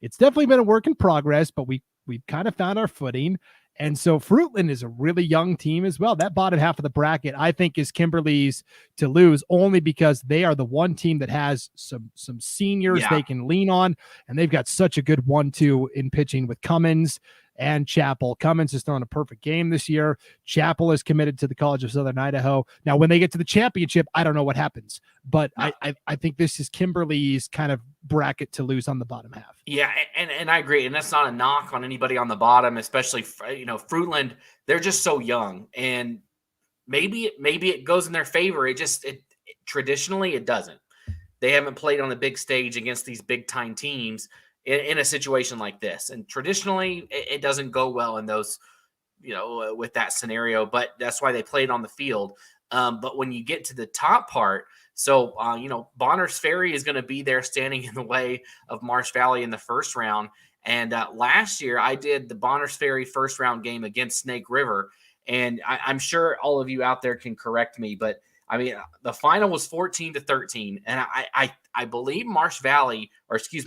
it's definitely been a work in progress, but we've kind of found our footing. And so Fruitland is a really young team as well. That bottom half of the bracket, I think, is Kimberly's to lose, only because they are the one team that has some seniors they can lean on, and they've got such a good 1-2 in pitching with Cummins and Chappell. Cummins has thrown a perfect game this year. Chappell is committed to the College of Southern Idaho. Now, when they get to the championship, I don't know what happens, but I think this is Kimberly's kind of bracket to lose on the bottom half. Yeah, and I agree. And that's not a knock on anybody on the bottom, especially, Fruitland. They're just so young, and maybe it goes in their favor. It traditionally it doesn't. They haven't played on the big stage against these big time teams in a situation like this. And traditionally it doesn't go well in those, with that scenario, but that's why they played on the field. But when you get to the top part, so, Bonners Ferry is going to be there standing in the way of Marsh Valley in the first round. And last year I did the Bonners Ferry first round game against Snake River. And I'm sure all of you out there can correct me, but I mean, the final was 14-13. And I believe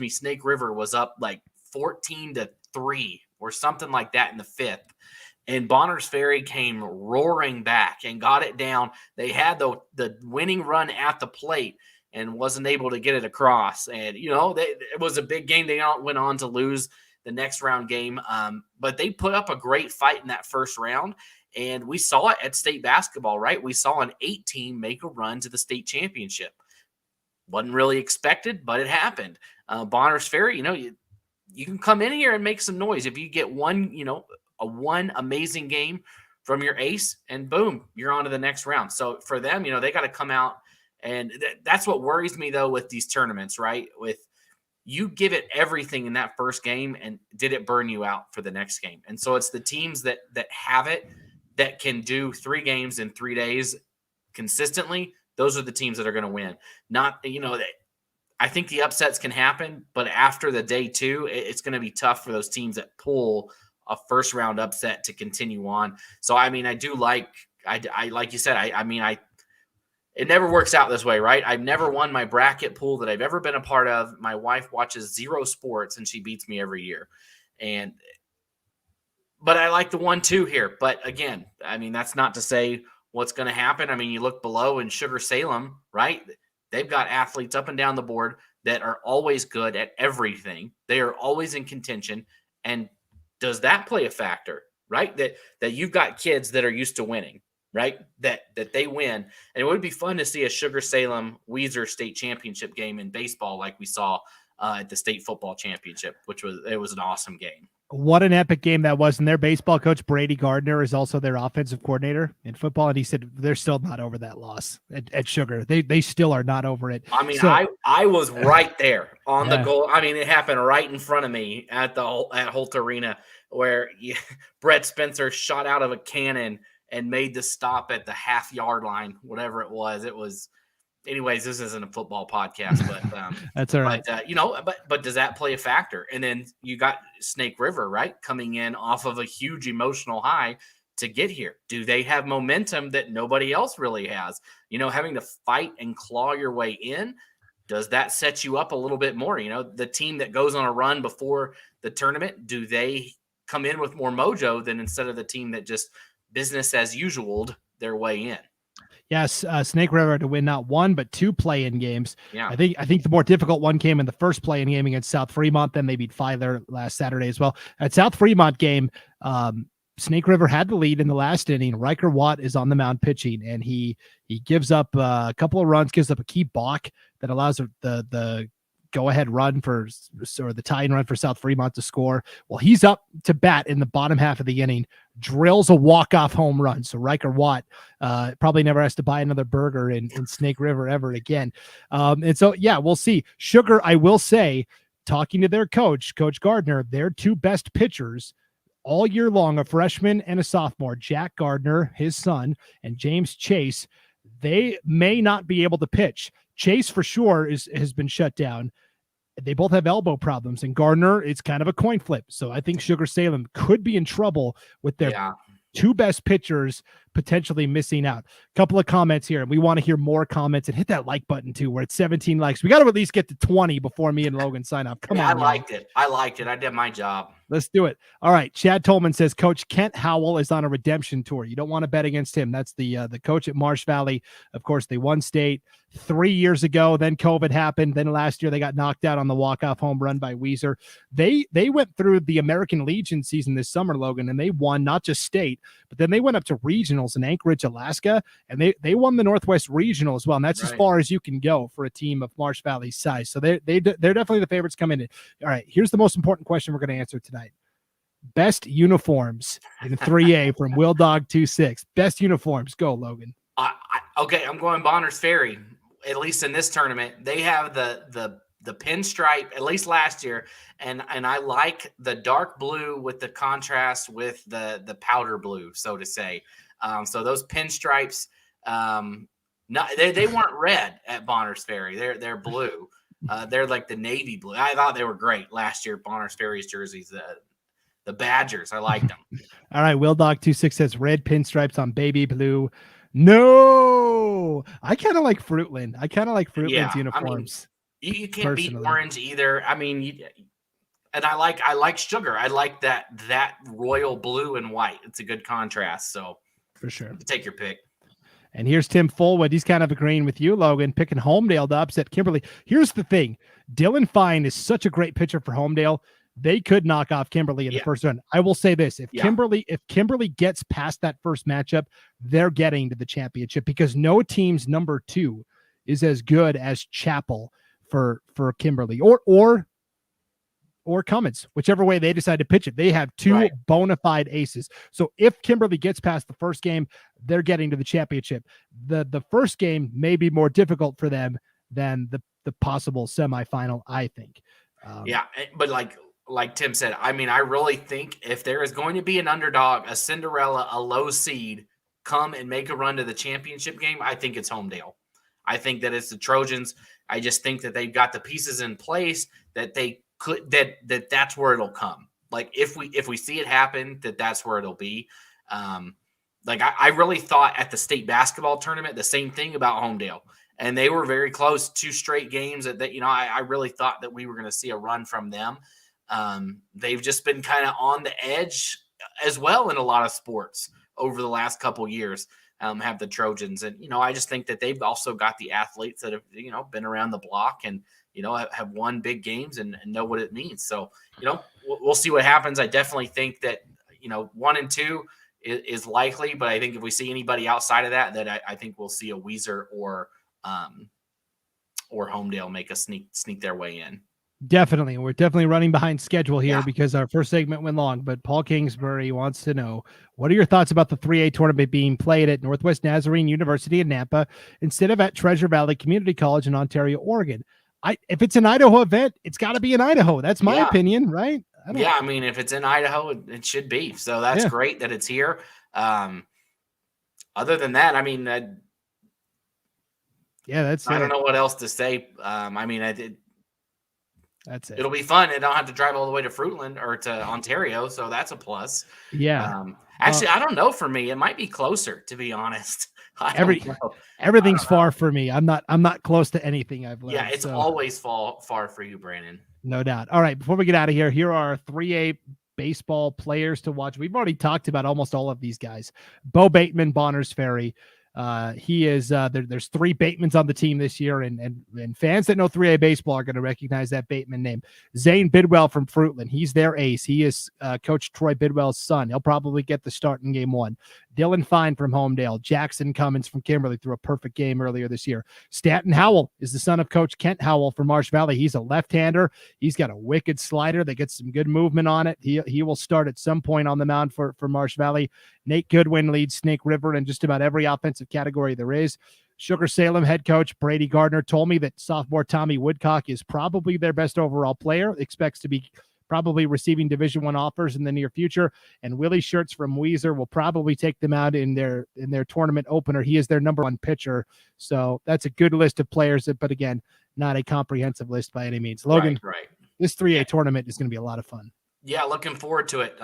Snake River was up like 14-3 or something like that in the 5th. And Bonners Ferry came roaring back and got it down. They had the winning run at the plate. and wasn't able to get it across. And, it was a big game. They went on to lose the next round game. But they put up a great fight in that first round. And we saw it at state basketball, right? We saw an 8-team make a run to the state championship. Wasn't really expected, but it happened. Bonners Ferry, you can come in here and make some noise. If you get one amazing game from your ace, and boom, you're on to the next round. So for them, they got to come out. And that's what worries me, though, with these tournaments, right? With you give it everything in that first game, and did it burn you out for the next game? And so it's the teams that have it, that can do 3 games in 3 days consistently. Those are the teams that are going to win. Not, I think the upsets can happen, but after the day 2, it's going to be tough for those teams that pull a first round upset to continue on. So, I do like you said, it never works out this way, right? I've never won my bracket pool that I've ever been a part of. My wife watches 0 sports and she beats me every year. But I like the 1-2 here. But again, that's not to say what's going to happen. You look below in Sugar Salem, right? They've got athletes up and down the board that are always good at everything. They are always in contention. And does that play a factor, right? That you've got kids that are used to winning, right? That they win. And it would be fun to see a Sugar Salem Weiser state championship game in baseball like we saw at the state football championship, it was an awesome game. What an epic game that was. And their baseball coach, Brady Gardner, is also their offensive coordinator in football. And he said they're still not over that loss at Sugar. They still are not over it. I was right there on the goal. It happened right in front of me at Holt Arena, where Brett Spencer shot out of a cannon and made the stop at the half-yard line, whatever it was. It was, anyways, this isn't a football podcast, but that's all right. But does that play a factor? And then you got Snake River, right, coming in off of a huge emotional high to get here. Do they have momentum that nobody else really has? Having to fight and claw your way in, does that set you up a little bit more? The team that goes on a run before the tournament, do they come in with more mojo than instead of the team that just business as usual their way in? Yes, Snake River to win not 1 but 2 play-in games. Yeah, I think the more difficult one came in the first play-in game against South Fremont. Then they beat Filer last Saturday as well. At South Fremont game, Snake River had the lead in the last inning. Riker Watt is on the mound pitching, and he gives up a couple of runs, gives up a key balk that allows the go-ahead run or the tying run for South Fremont to score. Well, he's up to bat in the bottom half of the inning, drills a walk-off home run. So Riker Watt probably never has to buy another burger in Snake River ever again. And so, yeah, we'll see. Sugar, I will say, talking to their coach, Coach Gardner, their 2 best pitchers all year long, a freshman and a sophomore, Jack Gardner, his son, and James Chase, they may not be able to pitch. Chase for sure has been shut down. They both have elbow problems, and Gardner, it's kind of a coin flip. So I think Sugar Salem could be in trouble with their 2 best pitchers potentially missing out. A couple of comments here, and we want to hear more comments, and hit that like button too. We're at 17 likes. We got to at least get to 20 before me and Logan sign off. Come on. I liked it. I did my job. Let's do it. All right. Chad Tolman says Coach Kent Howell is on a redemption tour. You don't want to bet against him. That's the coach at Marsh Valley. Of course, they won state 3 years ago. Then COVID happened. Then last year they got knocked out on the walk-off home run by Weiser. They went through the American Legion season this summer, Logan, and they won not just state, but then they went up to regionals in Anchorage, Alaska, and they won the Northwest Regional as well. And that's as far as you can go for a team of Marsh Valley's size. So they're definitely the favorites coming in. All right. Here's the most important question we're going to answer tonight. Best uniforms in 3A from Will Dog 26. Best uniforms. Go, Logan. Okay, I'm going Bonners Ferry. At least in this tournament, they have the pinstripe. At least last year, and I like the dark blue with the contrast with the powder blue, so to say. So those pinstripes, they weren't red at Bonners Ferry. They're blue. They're like the navy blue. I thought they were great last year. Bonners Ferry's jerseys. The Badgers. I liked them. All right. Will Dog 26 says red pinstripes on baby blue. No, I kind of like Fruitland. Fruitland's uniforms. You can't beat orange either. And I like sugar. I like that royal blue and white. It's a good contrast. So for sure, take your pick. And here's Tim Fullwood. He's kind of agreeing with you, Logan, picking Homedale to upset Kimberly. Here's the thing. Dylan Fine is such a great pitcher for Homedale. They could knock off Kimberly in the first round. I will say this. If Kimberly gets past that first matchup, they're getting to the championship because no team's number 2 is as good as Chapel for Kimberly or Cummins, whichever way they decide to pitch it. They have 2 bona fide aces. So if Kimberly gets past the first game, they're getting to the championship. The first game may be more difficult for them than the possible semifinal, I think. But like Tim said, I mean, I really think if there is going to be an underdog, a Cinderella, a low seed come and make a run to the championship game, I think it's Homedale. I think that it's the Trojans. I just think that they've got the pieces in place that they could, that's where it'll come. Like if we see it happen, that's where it'll be. I really thought at the state basketball tournament, the same thing about Homedale. And they were very close, 2 straight games that I really thought that we were going to see a run from them. They've just been kind of on the edge as well in a lot of sports over the last couple years, have the Trojans. And, I just think that they've also got the athletes that have, been around the block and, have won big games and know what it means. So, we'll see what happens. I definitely think that, 1 and 2 is likely, but I think if we see anybody outside of that I think we'll see a Weiser or Homedale make a sneak their way in. Definitely. We're definitely running behind schedule here because our first segment went long, but Paul Kingsbury wants to know, what are your thoughts about the 3A tournament being played at Northwest Nazarene University in Nampa instead of at Treasure Valley Community College in Ontario, Oregon? If it's an Idaho event, it's got to be in Idaho. That's my opinion, right? I mean, if it's in Idaho, it should be. So that's great that it's here. Other than that, I mean, that's I don't know what else to say. That's it. It'll be fun. I don't have to drive all the way to Fruitland or to Ontario, so that's a plus. Yeah. Actually, I don't know. For me, it might be closer, to be honest. Everything's far for me. I'm not close to anything I've learned. Yeah, it's always far for you, Brandon. No doubt. All right, before we get out of here are our 3A baseball players to watch. We've already talked about almost all of these guys. Bo Bateman, Bonners Ferry. He is there's 3 Batemans on the team this year, and fans that know 3A baseball are going to recognize that Bateman name. Zane Bidwell from Fruitland, he's their ace. He is Coach Troy Bidwell's son. He'll probably get the start in game 1. Dylan Fine from Homedale. Jackson Cummins from Kimberly threw a perfect game earlier this year. Stanton Howell is the son of Coach Kent Howell from Marsh Valley. He's a left-hander. He's got a wicked slider that gets some good movement on it. He will start at some point on the mound for Marsh Valley. Nate Goodwin leads Snake River in just about every offensive category there is. Sugar Salem head coach Brady Gardner told me that sophomore Tommy Woodcock is probably their best overall player, expects to be probably receiving Division I offers in the near future. And Willie Schertz from Weiser will probably take them out in their tournament opener. He is their number 1 pitcher. So that's a good list of players, but again, not a comprehensive list by any means. Logan, right. This 3A tournament is going to be a lot of fun. Yeah, looking forward to it.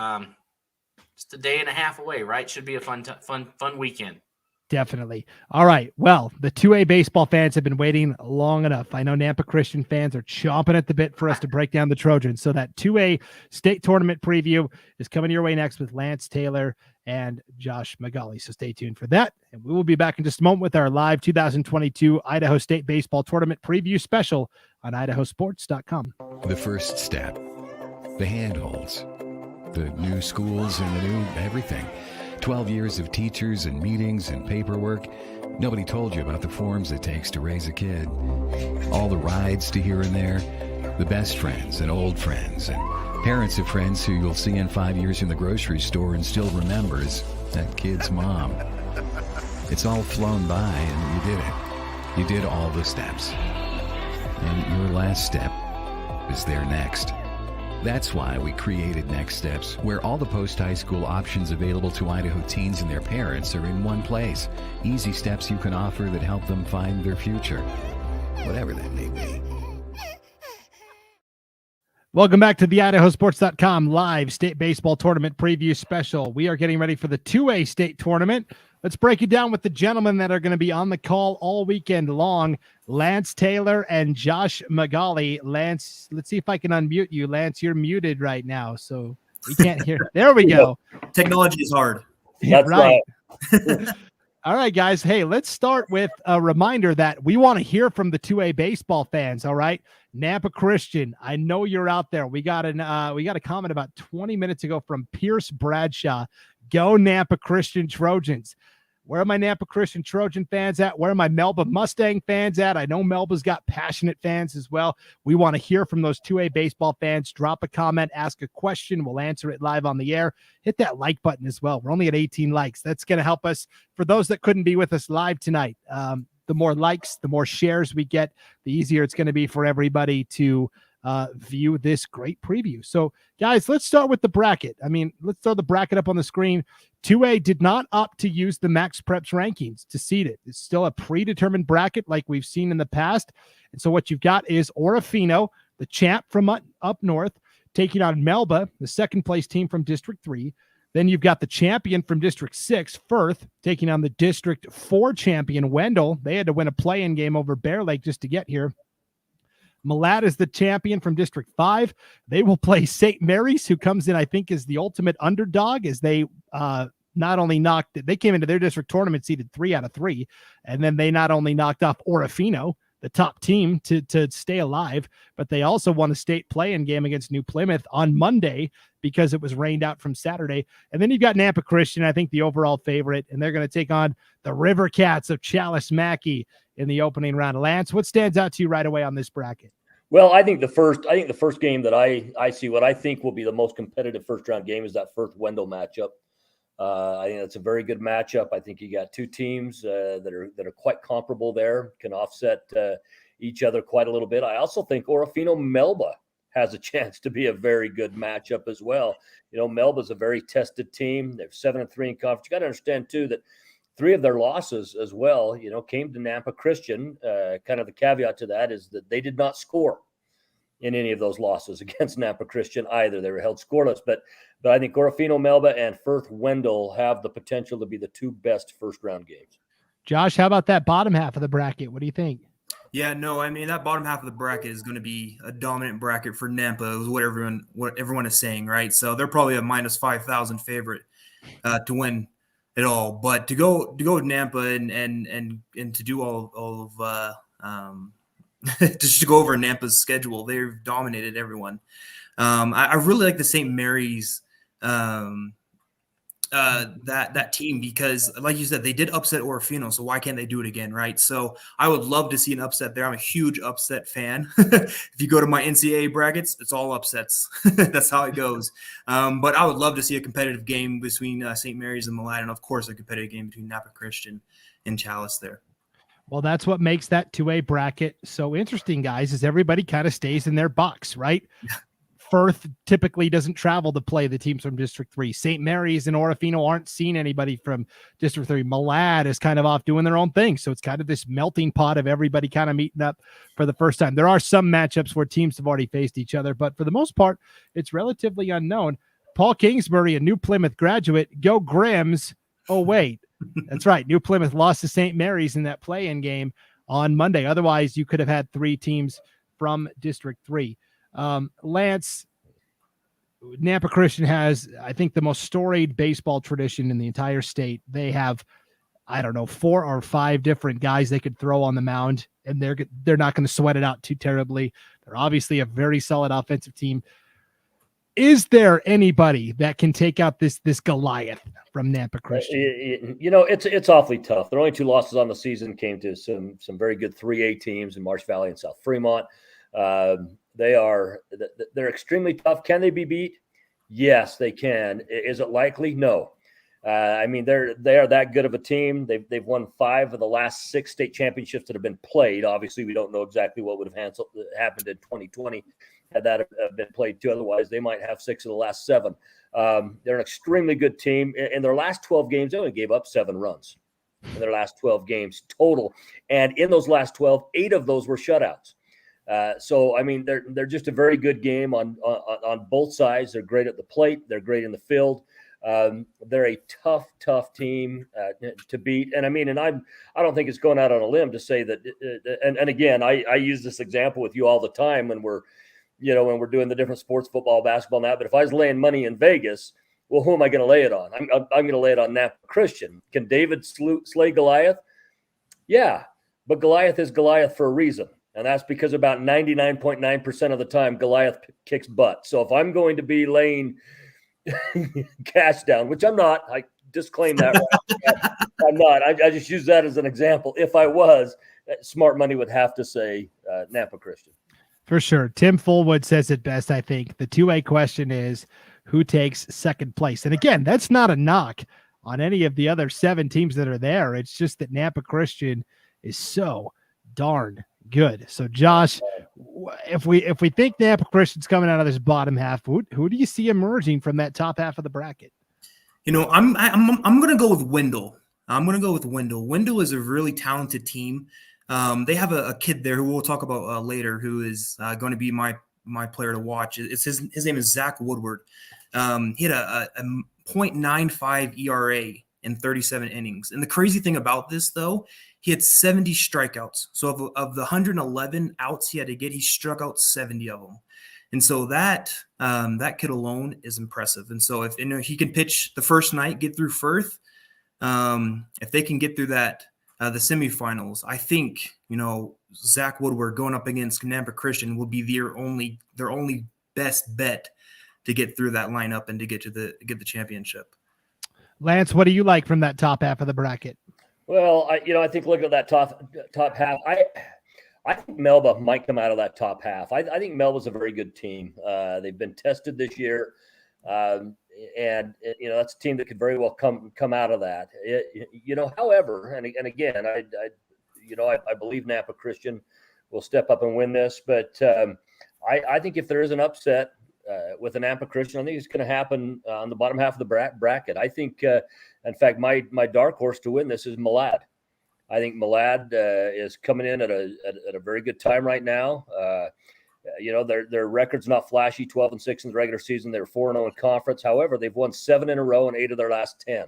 Just a day and a half away, right? Should be a fun weekend. Definitely. All right. Well, the 2A baseball fans have been waiting long enough. I know Nampa Christian fans are chomping at the bit for us to break down the Trojans. So that 2A state tournament preview is coming your way next with Lance Taylor and Josh Magali. So stay tuned for that. And we will be back in just a moment with our live 2022 Idaho State Baseball Tournament preview special on IdahoSports.com. The first step, the handholds, the new schools and the new everything. 12 years of teachers and meetings and paperwork. Nobody told you about the forms it takes to raise a kid. All the rides to here and there. The best friends and old friends and parents of friends who you'll see in 5 years in the grocery store and still remembers that kid's mom. It's all flown by and you did it. You did all the steps. And your last step is there next. That's why we created Next Steps, where all the post-high school options available to Idaho teens and their parents are in one place. Easy steps you can offer that help them find their future, whatever that may be. Welcome back to the IdahoSports.com live state baseball tournament preview special. We are getting ready for the 2A state tournament. Let's break it down with the gentlemen that are going to be on the call all weekend long. Lance Taylor and Josh Magali. Lance, let's see if I can unmute you. Lance, you're muted right now, so we can't hear. There we go. Technology is hard. That's right. All right, guys. Hey, let's start with a reminder that we want to hear from the 2A baseball fans. All right, Nampa Christian, I know you're out there. We got a comment about 20 minutes ago from Pierce Bradshaw. Go Nampa Christian Trojans. Where are my Nampa Christian Trojan fans at? Where are my Melba Mustang fans at? I know Melba's got passionate fans as well. We want to hear from those 2A baseball fans. Drop a comment, ask a question. We'll answer it live on the air. Hit that like button as well. We're only at 18 likes. That's going to help us. For those that couldn't be with us live tonight, the more likes, the more shares we get, the easier it's going to be for everybody to view this great preview. So, guys, let's start with the bracket. I mean, let's throw the bracket up on the screen. 2A did not opt to use the Max Preps rankings to seed it. It's still a predetermined bracket like we've seen in the past. And so what you've got is Orofino, the champ from up north, taking on Melba, the second place team from District 3. Then you've got the champion from District 6, Firth, taking on the District 4 champion, Wendell. They had to win a play-in game over Bear Lake just to get here. Malad is the champion from District 5. They will play St. Mary's, who comes in, I think, as the ultimate underdog, as they not only they came into their district tournament seeded 3 out of 3, and then they not only knocked off Orofino, the top team, to stay alive, but they also won a state play-in game against New Plymouth on Monday because it was rained out from Saturday. And then you've got Nampa Christian, I think the overall favorite, and they're going to take on the River Cats of Chalice Mackey in the opening round. Lance, what stands out to you right away on this bracket? Well, I think the first game that I see, what I think will be the most competitive first round game, is that Firth Wendell matchup. I think that's a very good matchup. I think you got two teams that are quite comparable there, can offset each other quite a little bit. I also think Orofino Melba has a chance to be a very good matchup as well. You know, Melba's a very tested team. They're 7-3 in conference. You got to understand too that 3 of their losses as well, you know, came to Nampa Christian. Kind of the caveat to that is that they did not score in any of those losses against Nampa Christian either. They were held scoreless. But I think Orofino Melba and Firth Wendell have the potential to be the 2 best first-round games. Josh, how about that bottom half of the bracket? What do you think? Yeah, no, I mean, that bottom half of the bracket is going to be a dominant bracket for Nampa, is what everyone is saying, right? So they're probably a minus 5,000 favorite to win it all. But to go with Nampa and to do all of just to go over Nampa's schedule, they've dominated everyone. I really like the St. Mary's that team, because like you said, they did upset Orofino, so why can't they do it again, right? So I would love to see an upset there. I'm a huge upset fan. If you go to my NCAA brackets, it's all upsets. That's how it goes. But I would love to see a competitive game between St. Mary's and Malad, and of course a competitive game between Nampa Christian and Chalice there. Well, that's what makes that 2A bracket so interesting, guys, is everybody kind of stays in their box, right? Firth typically doesn't travel to play the teams from District 3. St. Mary's and Orofino aren't seeing anybody from District 3. Malad is kind of off doing their own thing. So it's kind of this melting pot of everybody kind of meeting up for the first time. There are some matchups where teams have already faced each other, but for the most part, it's relatively unknown. Paul Kingsbury, a New Plymouth graduate, go Grims. Oh, wait. That's right. New Plymouth lost to St. Mary's in that play-in game on Monday. Otherwise, you could have had 3 teams from District 3. Lance, Nampa Christian has, I think, the most storied baseball tradition in the entire state. They have, I don't know, 4 or 5 different guys they could throw on the mound, and they're not going to sweat it out too terribly. They're obviously a very solid offensive team. Is there anybody that can take out this Goliath from Nampa Christian? You know, it's awfully tough. Their only 2 losses on the season came to some very good 3A teams in Marsh Valley and South Fremont. They're extremely tough. Can they be beat? Yes, they can. Is it likely? No. I mean, they are that good of a team. They've won 5 of the last 6 state championships that have been played. Obviously, we don't know exactly what would have happened in 2020 had that been played too. Otherwise, they might have 6 of the last 7. They're an extremely good team. In their last 12 games, they only gave up 7 runs in their last 12 games total. And in those last 12, 8 of those were shutouts. So, I mean, they're just a very good game on both sides. They're great at the plate. They're great in the field. They're a tough team to beat. And I mean, and I don't think it's going out on a limb to say that. And again, I use this example with you all the time when we're doing the different sports, football, basketball, and that. But if I was laying money in Vegas, Well, who am I going to lay it on? I'm going to lay it on Napa Christian. Can David slay Goliath? Yeah, but Goliath is Goliath for a reason. And that's because about 99.9% of the time, Goliath kicks butt. So if I'm going to be laying cash down, which I'm not, I disclaim that. I'm not. I just use that as an example. If I was, smart money would have to say Napa Christian. For sure. Tim Fullwood says it best, I think. The 2A question is, who takes second place? And again, that's not a knock on any of the other 7 teams that are there. It's just that Napa Christian is so darn good. So Josh, if we think Napa Christian's coming out of this bottom half, who do you see emerging from that top half of the bracket? You know, I'm going to go with Wendell. Wendell is a really talented team. They have a kid there who we'll talk about later, who is going to be my player to watch. It's his name is Zach Woodward. He had a 0.95 ERA in 37 innings. And the crazy thing about this, though, he had 70 strikeouts. So of the 111 outs he had to get, he struck out 70 of them. And so that kid alone is impressive. And so if he can pitch the first night, get through Firth, if they can get through that the semifinals, I think Zach Woodward going up against Napa Christian will be their only best bet to get through that lineup and to get the championship. Lance, what do you like from that top half of the bracket? Well, I think looking at that top half, I think Melba might come out of that top half. I think Melba's a very good team. They've been tested this year, and that's a team that could very well come out of that. However, and again, I believe Napa Christian will step up and win this, but I think if there is an upset with a Napa Christian, I think it's going to happen on the bottom half of the bracket. I think, in fact, my dark horse to win this is Malad. I think Malad is coming in at a very good time right now. Their record's not flashy, 12-6 in the regular season. They're 4-0 in conference. However, they've won 7 in a row and 8 of their last 10.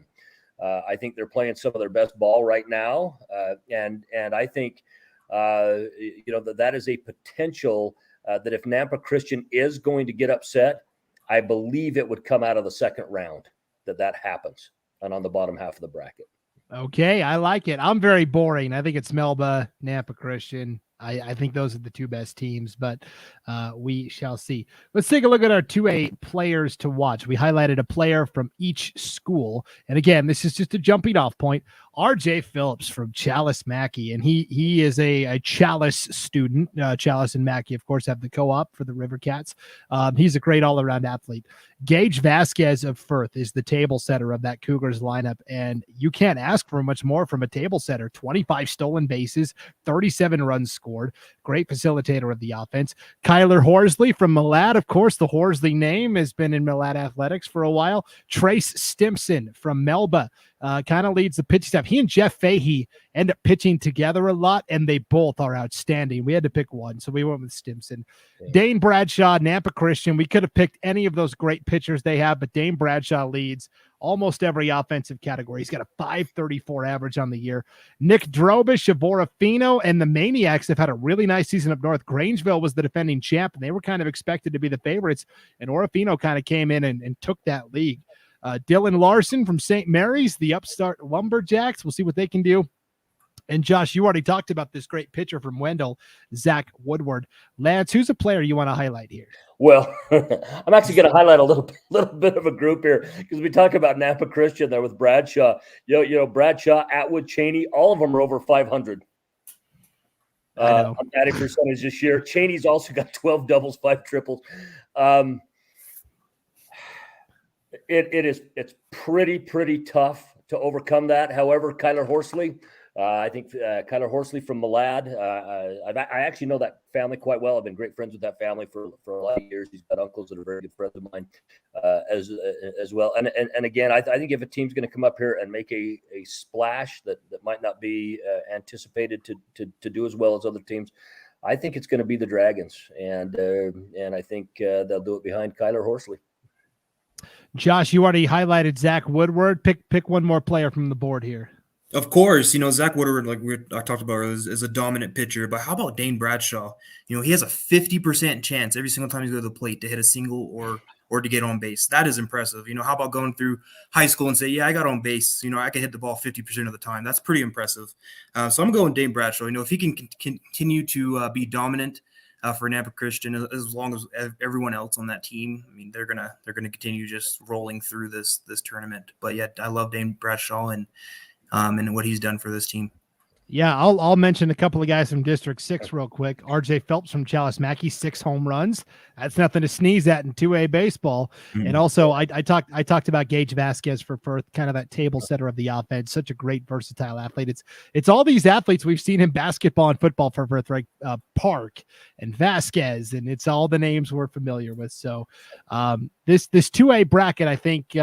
I think they're playing some of their best ball right now. And I think, that is a potential that if Napa Christian is going to get upset, I believe it would come out of the second round that happens and on the bottom half of the bracket. Okay, I like it. I'm very boring. I think it's Melba, Napa Christian. I think those are the 2 best teams, but we shall see. Let's take a look at our 2A players to watch. We highlighted a player from each school. And again, this is just a jumping off point. RJ Phillips from Chalice Mackey, and he is a Chalice student. Chalice and Mackey, of course, have the co-op for the River Cats. He's a great all-around athlete. Gage Vasquez of Firth is the table setter of that Cougars lineup, and you can't ask for much more from a table setter. 25 stolen bases, 37 runs scored. Great facilitator of the offense. Kyler Horsley from Malad, of course, the Horsley name has been in Malad athletics for a while. Trace Stimson from Melba. Kind of leads the pitching staff. He and Jeff Fahey end up pitching together a lot, and they both are outstanding. We had to pick one, so we went with Stimson. Yeah. Dane Bradshaw, Napa Christian. We could have picked any of those great pitchers they have, but Dane Bradshaw leads almost every offensive category. He's got a 534 average on the year. Nick Drobish of Orofino, and the Maniacs have had a really nice season up north. Grangeville was the defending champ, and they were kind of expected to be the favorites, and Orofino kind of came in and took that league. Dylan Larson from St. Mary's, the upstart Lumberjacks. We'll see what they can do. And Josh, you already talked about this great pitcher from Wendell, Zach Woodward. Lance, who's a player you want to highlight here? Well, I'm actually going to highlight a little bit of a group here because we talk about Napa Christian there with Bradshaw. Bradshaw, Atwood, Cheney, all of them are over 500. On batting percentage this year. Cheney's also got 12 doubles, 5 triples. It's pretty tough to overcome that. However, Kyler Horsley, I think Kyler Horsley from Malad, I actually know that family quite well. I've been great friends with that family for a lot of years. He's got uncles that are very good friends of mine as well. And again, I think if a team's going to come up here and make a splash that might not be anticipated to do as well as other teams, I think it's going to be the Dragons, and I think they'll do it behind Kyler Horsley. Josh, you already highlighted Zach Woodward. Pick one more player from the board here. Of course, Zach Woodward, like I talked about, is a dominant pitcher. But how about Dane Bradshaw? He has a 50% chance every single time he goes to the plate to hit a single or to get on base. That is impressive. How about going through high school and say, yeah, I got on base. I can hit the ball 50% of the time. That's pretty impressive. So I'm going Dane Bradshaw. If he can continue to be dominant for Nampa Christian, as long as everyone else on that team, they're gonna continue just rolling through this tournament. But yeah, I love Dane Bradshaw and what he's done for this team. Yeah, I'll mention a couple of guys from District 6 real quick. RJ Phelps from Chalice Mackey, 6 home runs. That's nothing to sneeze at in 2A baseball. And also I talked about Gage Vasquez for Firth, kind of that table setter of the offense. Such a great versatile athlete. It's all these athletes we've seen in basketball and football for Firth, right? Park and Vasquez, and it's all the names we're familiar with. So this 2A bracket, I think,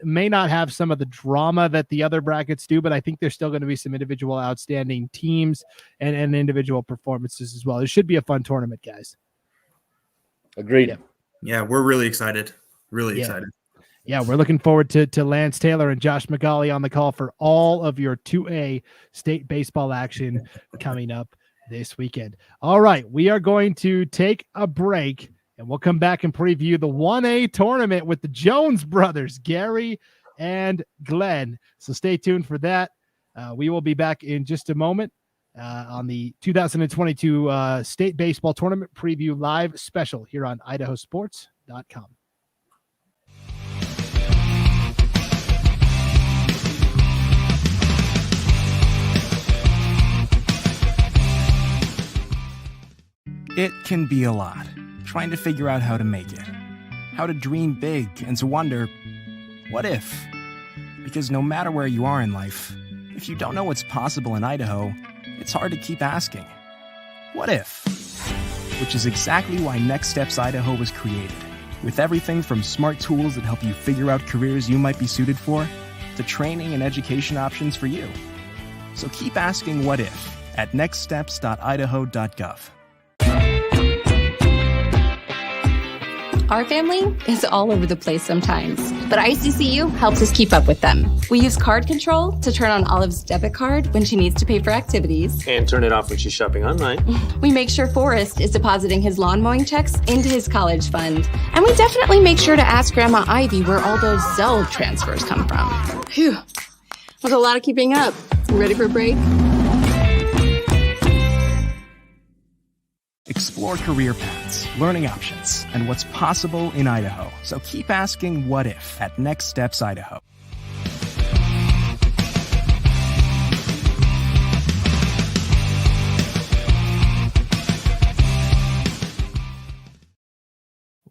may not have some of the drama that the other brackets do, but I think there's still going to be some individual outstanding teams and individual performances as well. It should be a fun tournament, guys. Agreed. Yeah, we're really excited. Really excited. Yeah, we're looking forward to Lance Taylor and Josh McGauley on the call for all of your 2A state baseball action coming up this weekend. All right, we are going to take a break, and we'll come back and preview the 1A tournament with the Jones brothers, Gary and Glenn. So stay tuned for that. We will be back in just a moment on the 2022 State Baseball Tournament Preview Live Special here on IdahoSports.com. It can be a lot, trying to figure out how to make it, how to dream big, and to wonder, what if? Because no matter where you are in life, if you don't know what's possible in Idaho, it's hard to keep asking, what if? Which is exactly why Next Steps Idaho was created, with everything from smart tools that help you figure out careers you might be suited for, to training and education options for you. So keep asking what if at nextsteps.idaho.gov. Our family is all over the place sometimes, but ICCU helps us keep up with them. We use card control to turn on Olive's debit card when she needs to pay for activities. And turn it off when she's shopping online. We make sure Forrest is depositing his lawn mowing checks into his college fund. And we definitely make sure to ask Grandma Ivy where all those Zelle transfers come from. Phew, was a lot of keeping up. You ready for a break? Explore career paths, learning options, and what's possible in Idaho. So keep asking what if at Next Steps Idaho.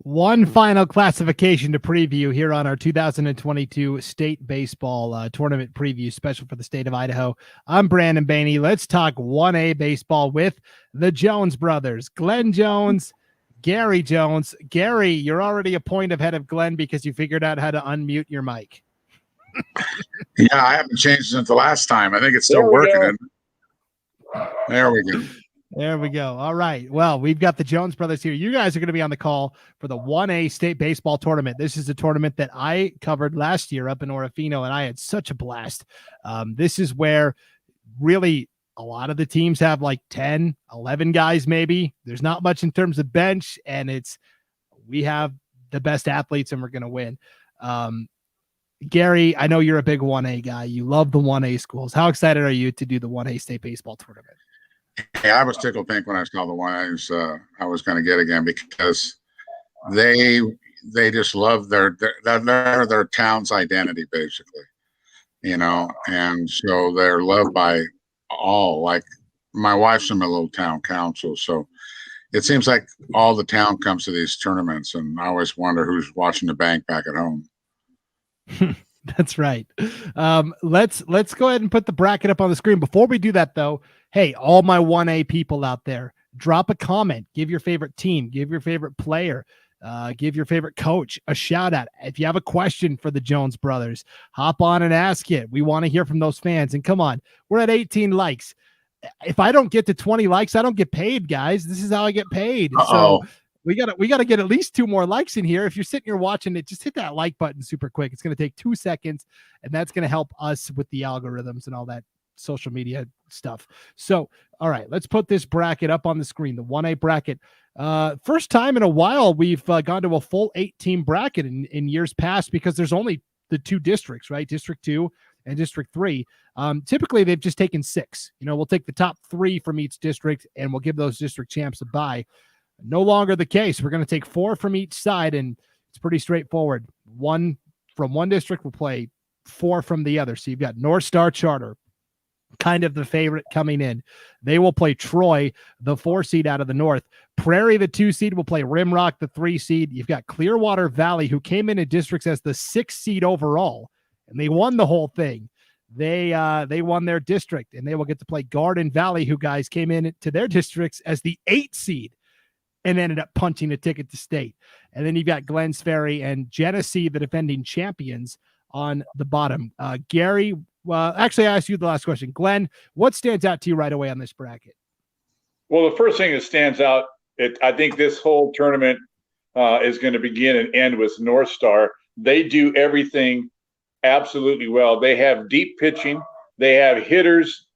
One final classification to preview here on our 2022 state baseball tournament preview special for the state of Idaho. I'm Brandon Bainey. Let's talk 1A baseball with the Jones brothers, Glenn Jones, Gary Jones. Gary, you're already a point ahead of Glenn because you figured out how to unmute your mic. Yeah, I haven't changed since the last time. I think it's still working. There we go. There we go. All right. Well, we've got the Jones brothers here. You guys are going to be on the call for the 1A state baseball tournament. This is a tournament that I covered last year up in Orofino, and I had such a blast. This is where really a lot of the teams have like 10, 11 guys maybe. There's not much in terms of bench, and we have the best athletes, and we're going to win. Gary, I know you're a big 1A guy. You love the 1A schools. How excited are you to do the 1A state baseball tournament? Hey, I was tickled pink when I saw the one I was going to get again, because they just love their town's identity, basically, and so they're loved by all. Like, my wife's in my little town council, so it seems like all the town comes to these tournaments, and I always wonder who's watching the bank back at home. That's right. Let's go ahead and put the bracket up on the screen. Before we do that, though, hey, all my 1A people out there, drop a comment, give your favorite team, give your favorite player, give your favorite coach a shout out. If you have a question for the Jones brothers, hop on and ask it. We want to hear from those fans. And come on, we're at 18 likes. If I don't get to 20 likes, I don't get paid, guys. This is how I get paid. So we gotta get at least 2 more likes in here. If you're sitting here watching it, just hit that like button super quick. It's going to take 2 seconds, and that's going to help us with the algorithms and all that social media stuff. So, all right, let's put this bracket up on the screen, the 1A bracket. First time in a while we've gone to a full 8-team bracket in years past, because there's only the 2 districts, right? District 2 and District 3. Typically, they've just taken 6. We'll take the top 3 from each district, and we'll give those district champs a bye. No longer the case. We're going to take 4 from each side, and it's pretty straightforward. 1 from one district will play 4 from the other. So you've got North Star Charter, kind of the favorite coming in. They will play Troy, the 4 seed out of the North. Prairie, the 2 seed, will play Rimrock, the 3 seed. You've got Clearwater Valley, who came into districts as the 6 seed overall, and they won the whole thing. They won their district, and they will get to play Garden Valley, who guys came in to their districts as the 8 seed and ended up punching a ticket to state. And then you've got Glens Ferry and Genesee, the defending champions, on the bottom. Gary, well, actually, I asked you the last question. Glenn, what stands out to you right away on this bracket? Well, the first thing that stands out, I think this whole tournament is going to begin and end with North Star. They do everything absolutely well. They have deep pitching. They have hitters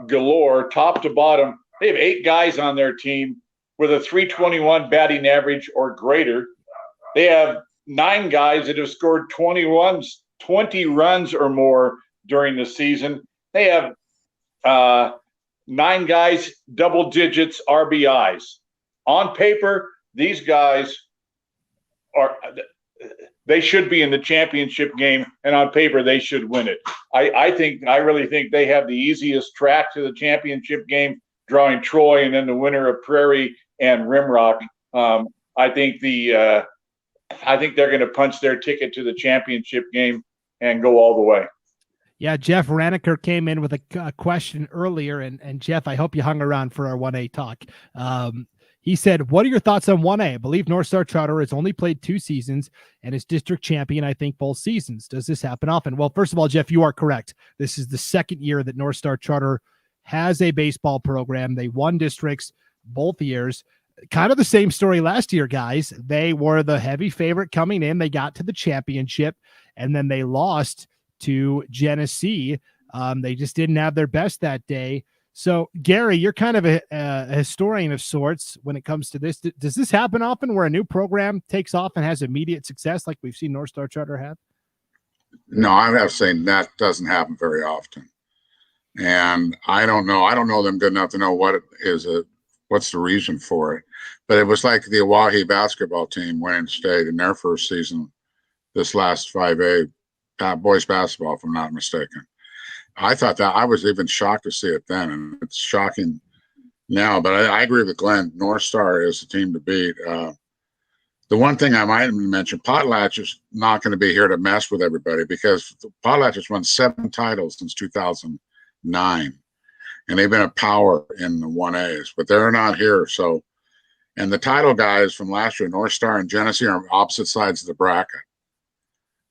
galore, top to bottom. They have 8 guys on their team with a 321 batting average or greater. They have 9 guys that have scored 20 runs or more during the season. They have 9 guys, double digits RBIs. On paper, these guys they should be in the championship game, and on paper, they should win it. I really think they have the easiest track to the championship game, drawing Troy and then the winner of Prairie and Rimrock. I think they're going to punch their ticket to the championship game and go all the way. Yeah, Jeff Raniker came in with a question earlier, and Jeff, I hope you hung around for our 1A talk. He said, what are your thoughts on 1A? I believe North Star Charter has only played 2 seasons and is district champion, I think, both seasons. Does this happen often? Well, first of all, Jeff, you are correct. This is the second year that North Star Charter has a baseball program. They won districts both years. Kind of the same story last year, guys. They were the heavy favorite coming in. They got to the championship, and then they lost to Genesee. They just didn't have their best that day. So, Gary, you're kind of a historian of sorts when it comes to this. Does this happen often where a new program takes off and has immediate success like we've seen North Star Charter have? No, I have to say that doesn't happen very often. And I don't know them good enough to know what's the reason for it. But it was like the Oahe basketball team winning state in their first season, this last 5A boys basketball, if I'm not mistaken. I thought that I was even shocked to see it then, and it's shocking now. But I agree with Glenn. North Star is the team to beat. The one thing I might mention, Potlatch is not going to be here to mess with everybody, because Potlatch has won 7 titles since 2009, and they've been a power in the 1As, but they're not here. So, and the title guys from last year, North Star and Genesee, are on opposite sides of the bracket,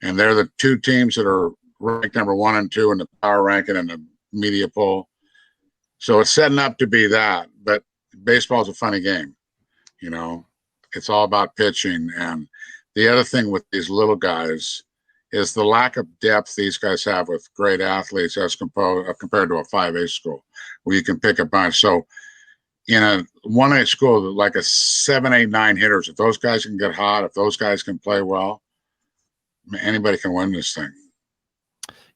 and they're the 2 teams that are ranked number 1 and 2 in the power ranking and the media poll. So it's setting up to be that. But baseball is a funny game, It's all about pitching. And the other thing with these little guys is the lack of depth these guys have with great athletes as compared to a 5A school where you can pick a bunch. So in a 1A school, like a 7, 8, 9 hitters, if those guys can get hot, if those guys can play well, anybody can win this thing.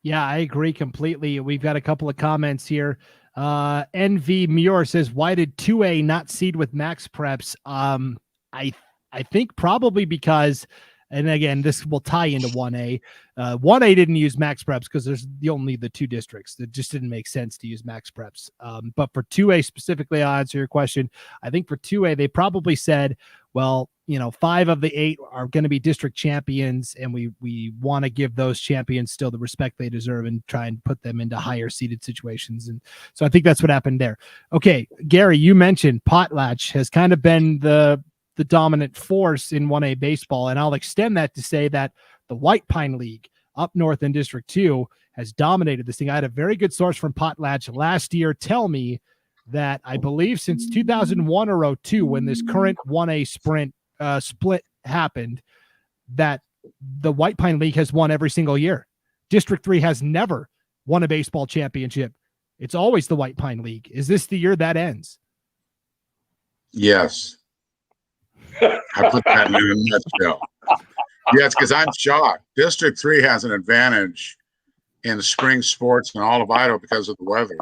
Yeah, I agree completely. We've got a couple of comments here. NV Muir says, why did 2A not seed with max preps? I think probably because, and again, this will tie into 1A. 1A didn't use max preps because there's only the 2 districts. It just didn't make sense to use max preps. But for 2A specifically, I'll answer your question. I think for 2A, they probably said, well, 5 of the 8 are going to be district champions, and we want to give those champions still the respect they deserve and try and put them into higher seeded situations. And so I think that's what happened there. Okay, Gary, you mentioned Potlatch has kind of been the dominant force in 1A baseball, and I'll extend that to say that the White Pine League up north in District 2 has dominated this thing. I had a very good source from Potlatch last year tell me that I believe since 2001 or 02, when this current 1A split happened, that the White Pine League has won every single year. District 3 has never won a baseball championship It's always the White Pine League. Is this the year that ends? Yes. I put that in a nutshell. Yes, because I'm shocked. District 3 has an advantage in spring sports in all of Idaho because of the weather.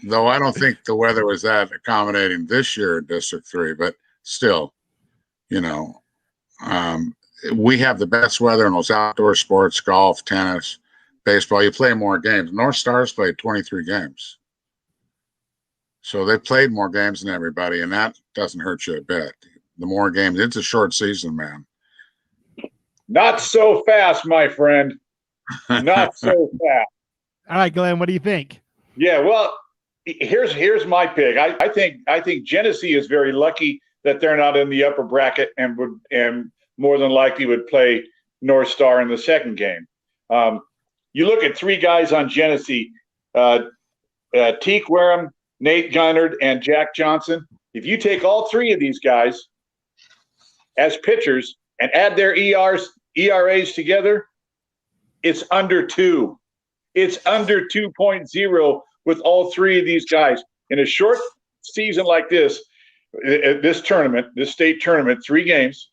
Though I don't think the weather was that accommodating this year in District 3, but still, you know, we have the best weather in those outdoor sports, golf, tennis, baseball. You play more games. North Stars played 23 games. So they played more games than everybody, and that doesn't hurt you a bit. The more games, it's a short season, man. Not so fast, my friend. Not so fast. All right, Glenn, what do you think? Yeah, well, here's my pick. I think Genesee is very lucky that they're not in the upper bracket and more than likely would play North Star in the second game. You look at three guys on Genesee, Teak Wareham, Nate Gunnard, and Jack Johnson. If you take all three of these guys as pitchers and add their ERAs together, it's under 2. It's under 2.0 with all three of these guys. In a short season like this tournament, this state tournament, 3 games,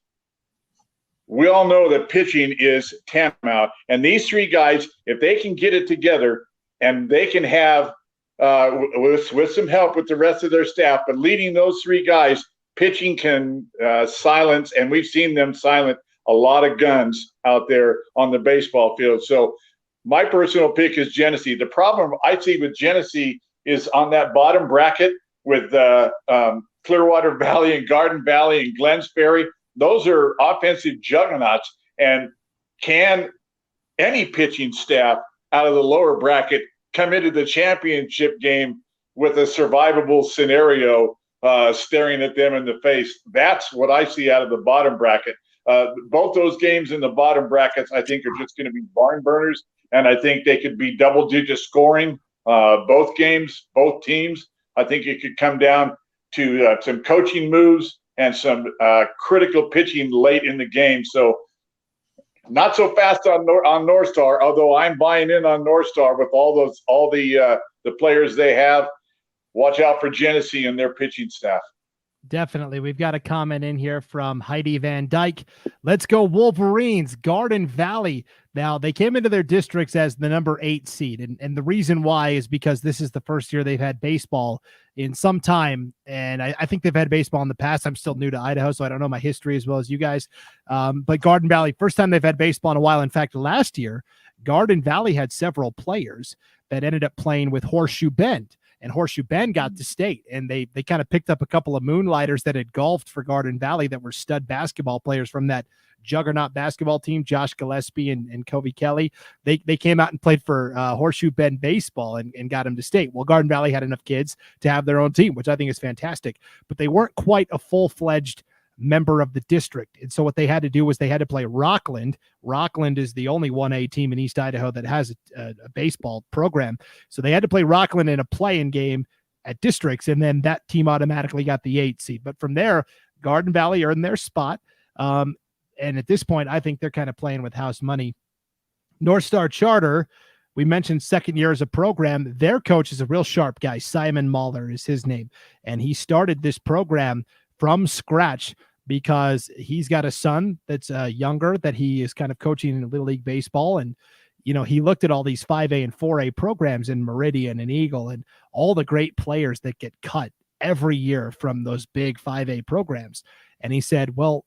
we all know that pitching is tantamount. And these three guys, if they can get it together and they can have, with some help with the rest of their staff, but leading those three guys, pitching can silence, and we've seen them silent a lot of guns out there on the baseball field. So my personal pick is Genesee. The problem I see with Genesee is on that bottom bracket with Clearwater Valley and Garden Valley and Glenns Ferry. Those are offensive juggernauts. And can any pitching staff out of the lower bracket come into the championship game with a survivable scenario staring at them in the face? That's what I see out of the bottom bracket. Both those games in the bottom brackets, I think, are just going to be barn burners, and I think they could be double-digit scoring. Both games, both teams. I think it could come down to some coaching moves and some critical pitching late in the game. So not so fast on North Star, although I'm buying in on North Star with all the players they have. Watch out for Genesee and their pitching staff. Definitely. We've got a comment in here from Heidi Van Dyke. Let's go Wolverines, Garden Valley. Now, they came into their districts as the number 8 seed. And the reason why is because this is the first year they've had baseball in some time. And I think they've had baseball in the past. I'm still new to Idaho, so I don't know my history as well as you guys. But Garden Valley, first time they've had baseball in a while. In fact, last year, Garden Valley had several players that ended up playing with Horseshoe Bend. And Horseshoe Bend got to state, and they kind of picked up a couple of moonlighters that had golfed for Garden Valley that were stud basketball players from that juggernaut basketball team, Josh Gillespie and Covey Kelly. They came out and played for Horseshoe Bend baseball and got them to state. Well, Garden Valley had enough kids to have their own team, which I think is fantastic. But they weren't quite a full-fledged member of the district. And so what they had to do was they had to play Rockland. Rockland is the only 1A team in East Idaho that has a baseball program. So they had to play Rockland in a play-in game at districts, and then that team automatically got the 8 seed. But from there, Garden Valley earned their spot. And at this point, I think they're kind of playing with house money. North Star Charter, we mentioned second year as a program. Their coach is a real sharp guy. Simon Mahler is his name. And he started this program from scratch because he's got a son that's younger that he is kind of coaching in Little League Baseball. And, you know, he looked at all these 5A and 4A programs in Meridian and Eagle and all the great players that get cut every year from those big 5A programs. And he said, well,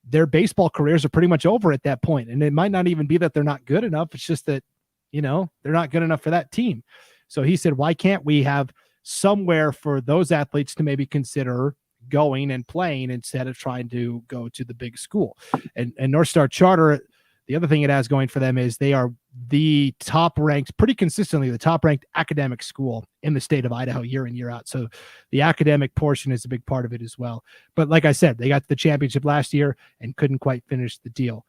their baseball careers are pretty much over at that point. And it might not even be that they're not good enough. It's just that, you know, they're not good enough for that team. So he said, why can't we have somewhere for those athletes to maybe consider going and playing instead of trying to go to the big school? And North Star Charter, the other thing it has going for them is they are the top ranked, pretty consistently the top ranked academic school in the state of Idaho year in, year out. So the academic portion is a big part of it as well. But like I said, they got to the championship last year and couldn't quite finish the deal.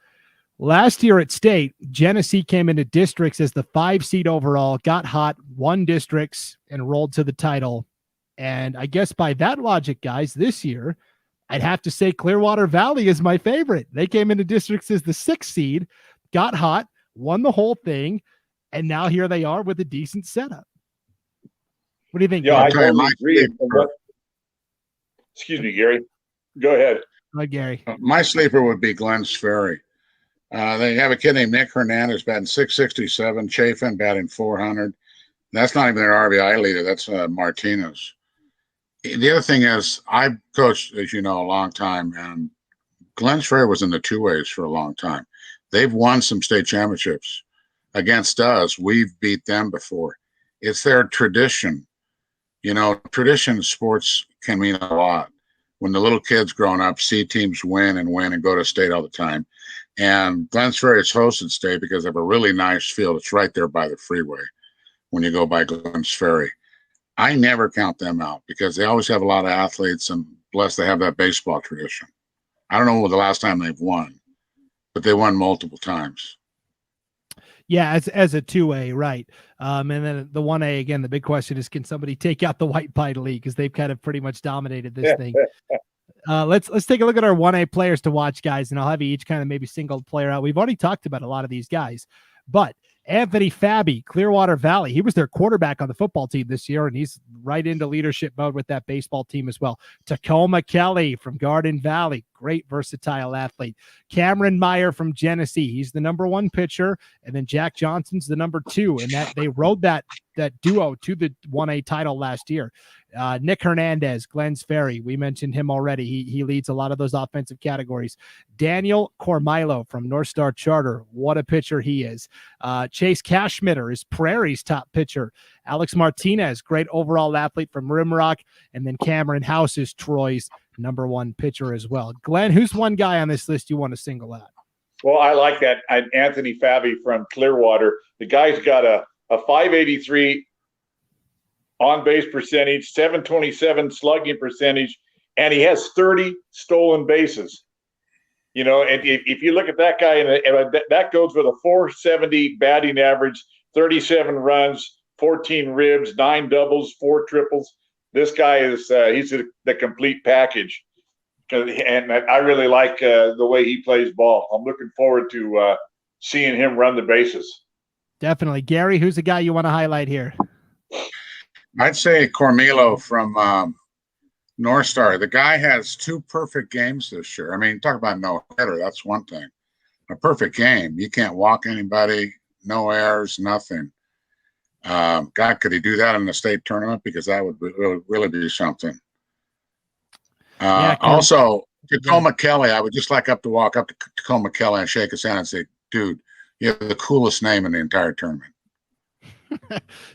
Last year at state, Genesee came into districts as the 5 seed overall, got hot, won districts, and rolled to the title. And I guess by that logic, guys, this year, I'd have to say Clearwater Valley is my favorite. They came into districts as the 6th seed, got hot, won the whole thing, and now here they are with a decent setup. What do you think? Yeah, I Gary? totally agree. Excuse me, Gary. Go ahead. Go ahead, Gary. My sleeper would be Glenn's Ferry. They have a kid named Nick Hernandez batting 667, Chafin batting 400. That's not even their RBI leader. That's Martinez. The other thing is, I've coached, as you know, a long time, and Glenn's Ferry was in the two ways for a long time. They've won some state championships against us. We've beat them before. It's their tradition. You know, tradition in sports can mean a lot. When the little kids growing up see teams win and go to state all the time. And Glenn's Ferry is hosted state because they have a really nice field. It's right there by the freeway when you go by Glenn's Ferry. I never count them out because they always have a lot of athletes, and plus they have that baseball tradition. I don't know the last time they've won, but they won multiple times. Yeah, as a 2A, right. And then the 1A, again, the big question is, can somebody take out the White Pine League? Because they've kind of pretty much dominated this thing. Let's take a look at our 1A players to watch, guys, and I'll have you each kind of maybe single player out. We've already talked about a lot of these guys, but Anthony Fabi, Clearwater Valley, he was their quarterback on the football team this year, and he's right into leadership mode with that baseball team as well. Tacoma Kelly from Garden Valley, great versatile athlete. Cameron Meyer from Genesee, he's the number 1 pitcher, and then Jack Johnson's the number 2, and that they rode that duo to the 1A title last year. Nick Hernandez, Glenn's Ferry, we mentioned him already. He leads a lot of those offensive categories. Daniel Cormilo from North Star Charter, what a pitcher he is. Chase Cashmitter is Prairie's top pitcher. Alex Martinez, great overall athlete from Rimrock, and then Cameron House is Troy's number 1 pitcher as well. Glenn, who's one guy on this list you want to single out? Well, I like that. Anthony Fabi from Clearwater. The guy's got a 583 on-base percentage, 727 slugging percentage, and he has 30 stolen bases. You know, and if you look at that guy, and that goes with a 470 batting average, 37 runs, 14 ribs, 9 doubles, 4 triples. This guy is he's the complete package. And I really like the way he plays ball. I'm looking forward to seeing him run the bases. Definitely. Gary, who's the guy you want to highlight here? I'd say Cormilo from North Star. The guy has 2 perfect games this year. I mean, talk about no hitter. That's one thing. A perfect game. You can't walk anybody, no errors, nothing. God, could he do that in the state tournament? Because that would really be something. Also, Tacoma Kelly, I would just like to walk up to Tacoma Kelly and shake his hand and say, dude, you have the coolest name in the entire tournament.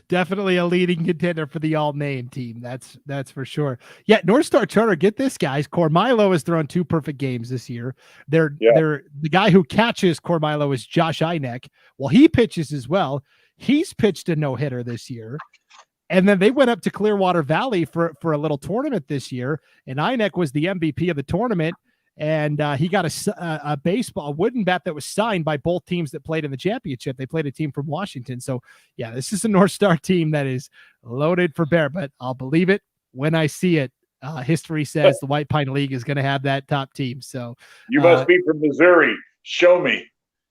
Definitely a leading contender for the all-name team. That's for sure. Yeah, North Star Charter, get this, guys. Cormilo has thrown 2 perfect games this year. They're the guy who catches Cormilo is Josh Eineck. Well, he pitches as well. He's pitched a no-hitter this year. And then they went up to Clearwater Valley for a little tournament this year, and Eineck was the MVP of the tournament. And he got a wooden bat that was signed by both teams that played in the championship. They played a team from Washington. So, yeah, this is a North Star team that is loaded for bear, but I'll believe it when I see it. History says the White Pine League is going to have that top team. So you must be from Missouri. Show me.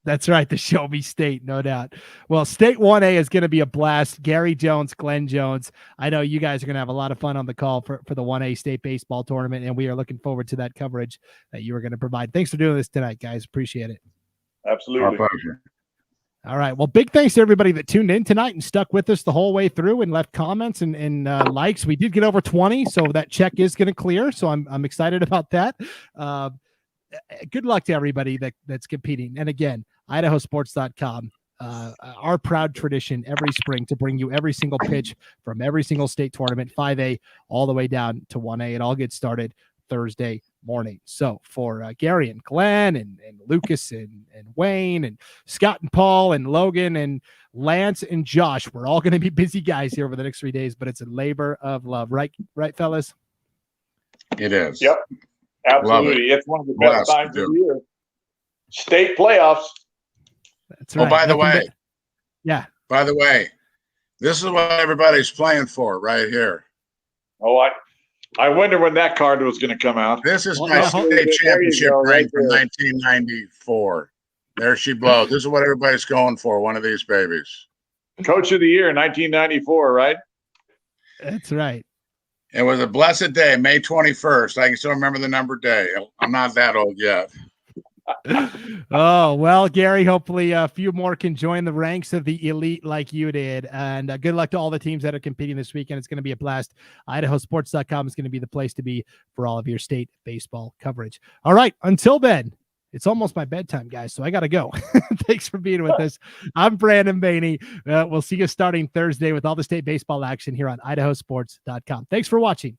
That's right, the Show Me State, no doubt. Well, State 1A is going to be a blast. Gary Jones, Glenn Jones. I know you guys are going to have a lot of fun on the call for the 1A state baseball tournament, and we are looking forward to that coverage that you are going to provide. Thanks for doing this tonight, guys. Appreciate it. Absolutely. Our pleasure. All right. Well, big thanks to everybody that tuned in tonight and stuck with us the whole way through and left comments and likes. We did get over 20, so that check is going to clear. So I'm excited about that. Good luck to everybody that's competing. And again, IdahoSports.com, our proud tradition every spring to bring you every single pitch from every single state tournament, 5A all the way down to 1A. It all gets started Thursday morning. So for Gary and Glenn and Lucas and Wayne and Scott and Paul and Logan and Lance and Josh, we're all going to be busy guys here over the next 3 days, but it's a labor of love. Right, fellas? It is. Yep. Absolutely. It's one of the best times of the year. State playoffs. That's right. Oh, by the way. Yeah. By the way, this is what everybody's playing for right here. Oh, I wonder when that card was going to come out. This is my state championship ring from 1994. There she blows. This is what everybody's going for, one of these babies. Coach of the year, 1994, right? That's right. It was a blessed day, May 21st. I can still remember the number day. I'm not that old yet. Oh, well, Gary, hopefully a few more can join the ranks of the elite like you did. And good luck to all the teams that are competing this weekend. It's going to be a blast. IdahoSports.com is going to be the place to be for all of your state baseball coverage. All right. Until then, it's almost my bedtime, guys, so I got to go. Thanks for being with us. I'm Brandon Baney. We'll see you starting Thursday with all the state baseball action here on IdahoSports.com. Thanks for watching.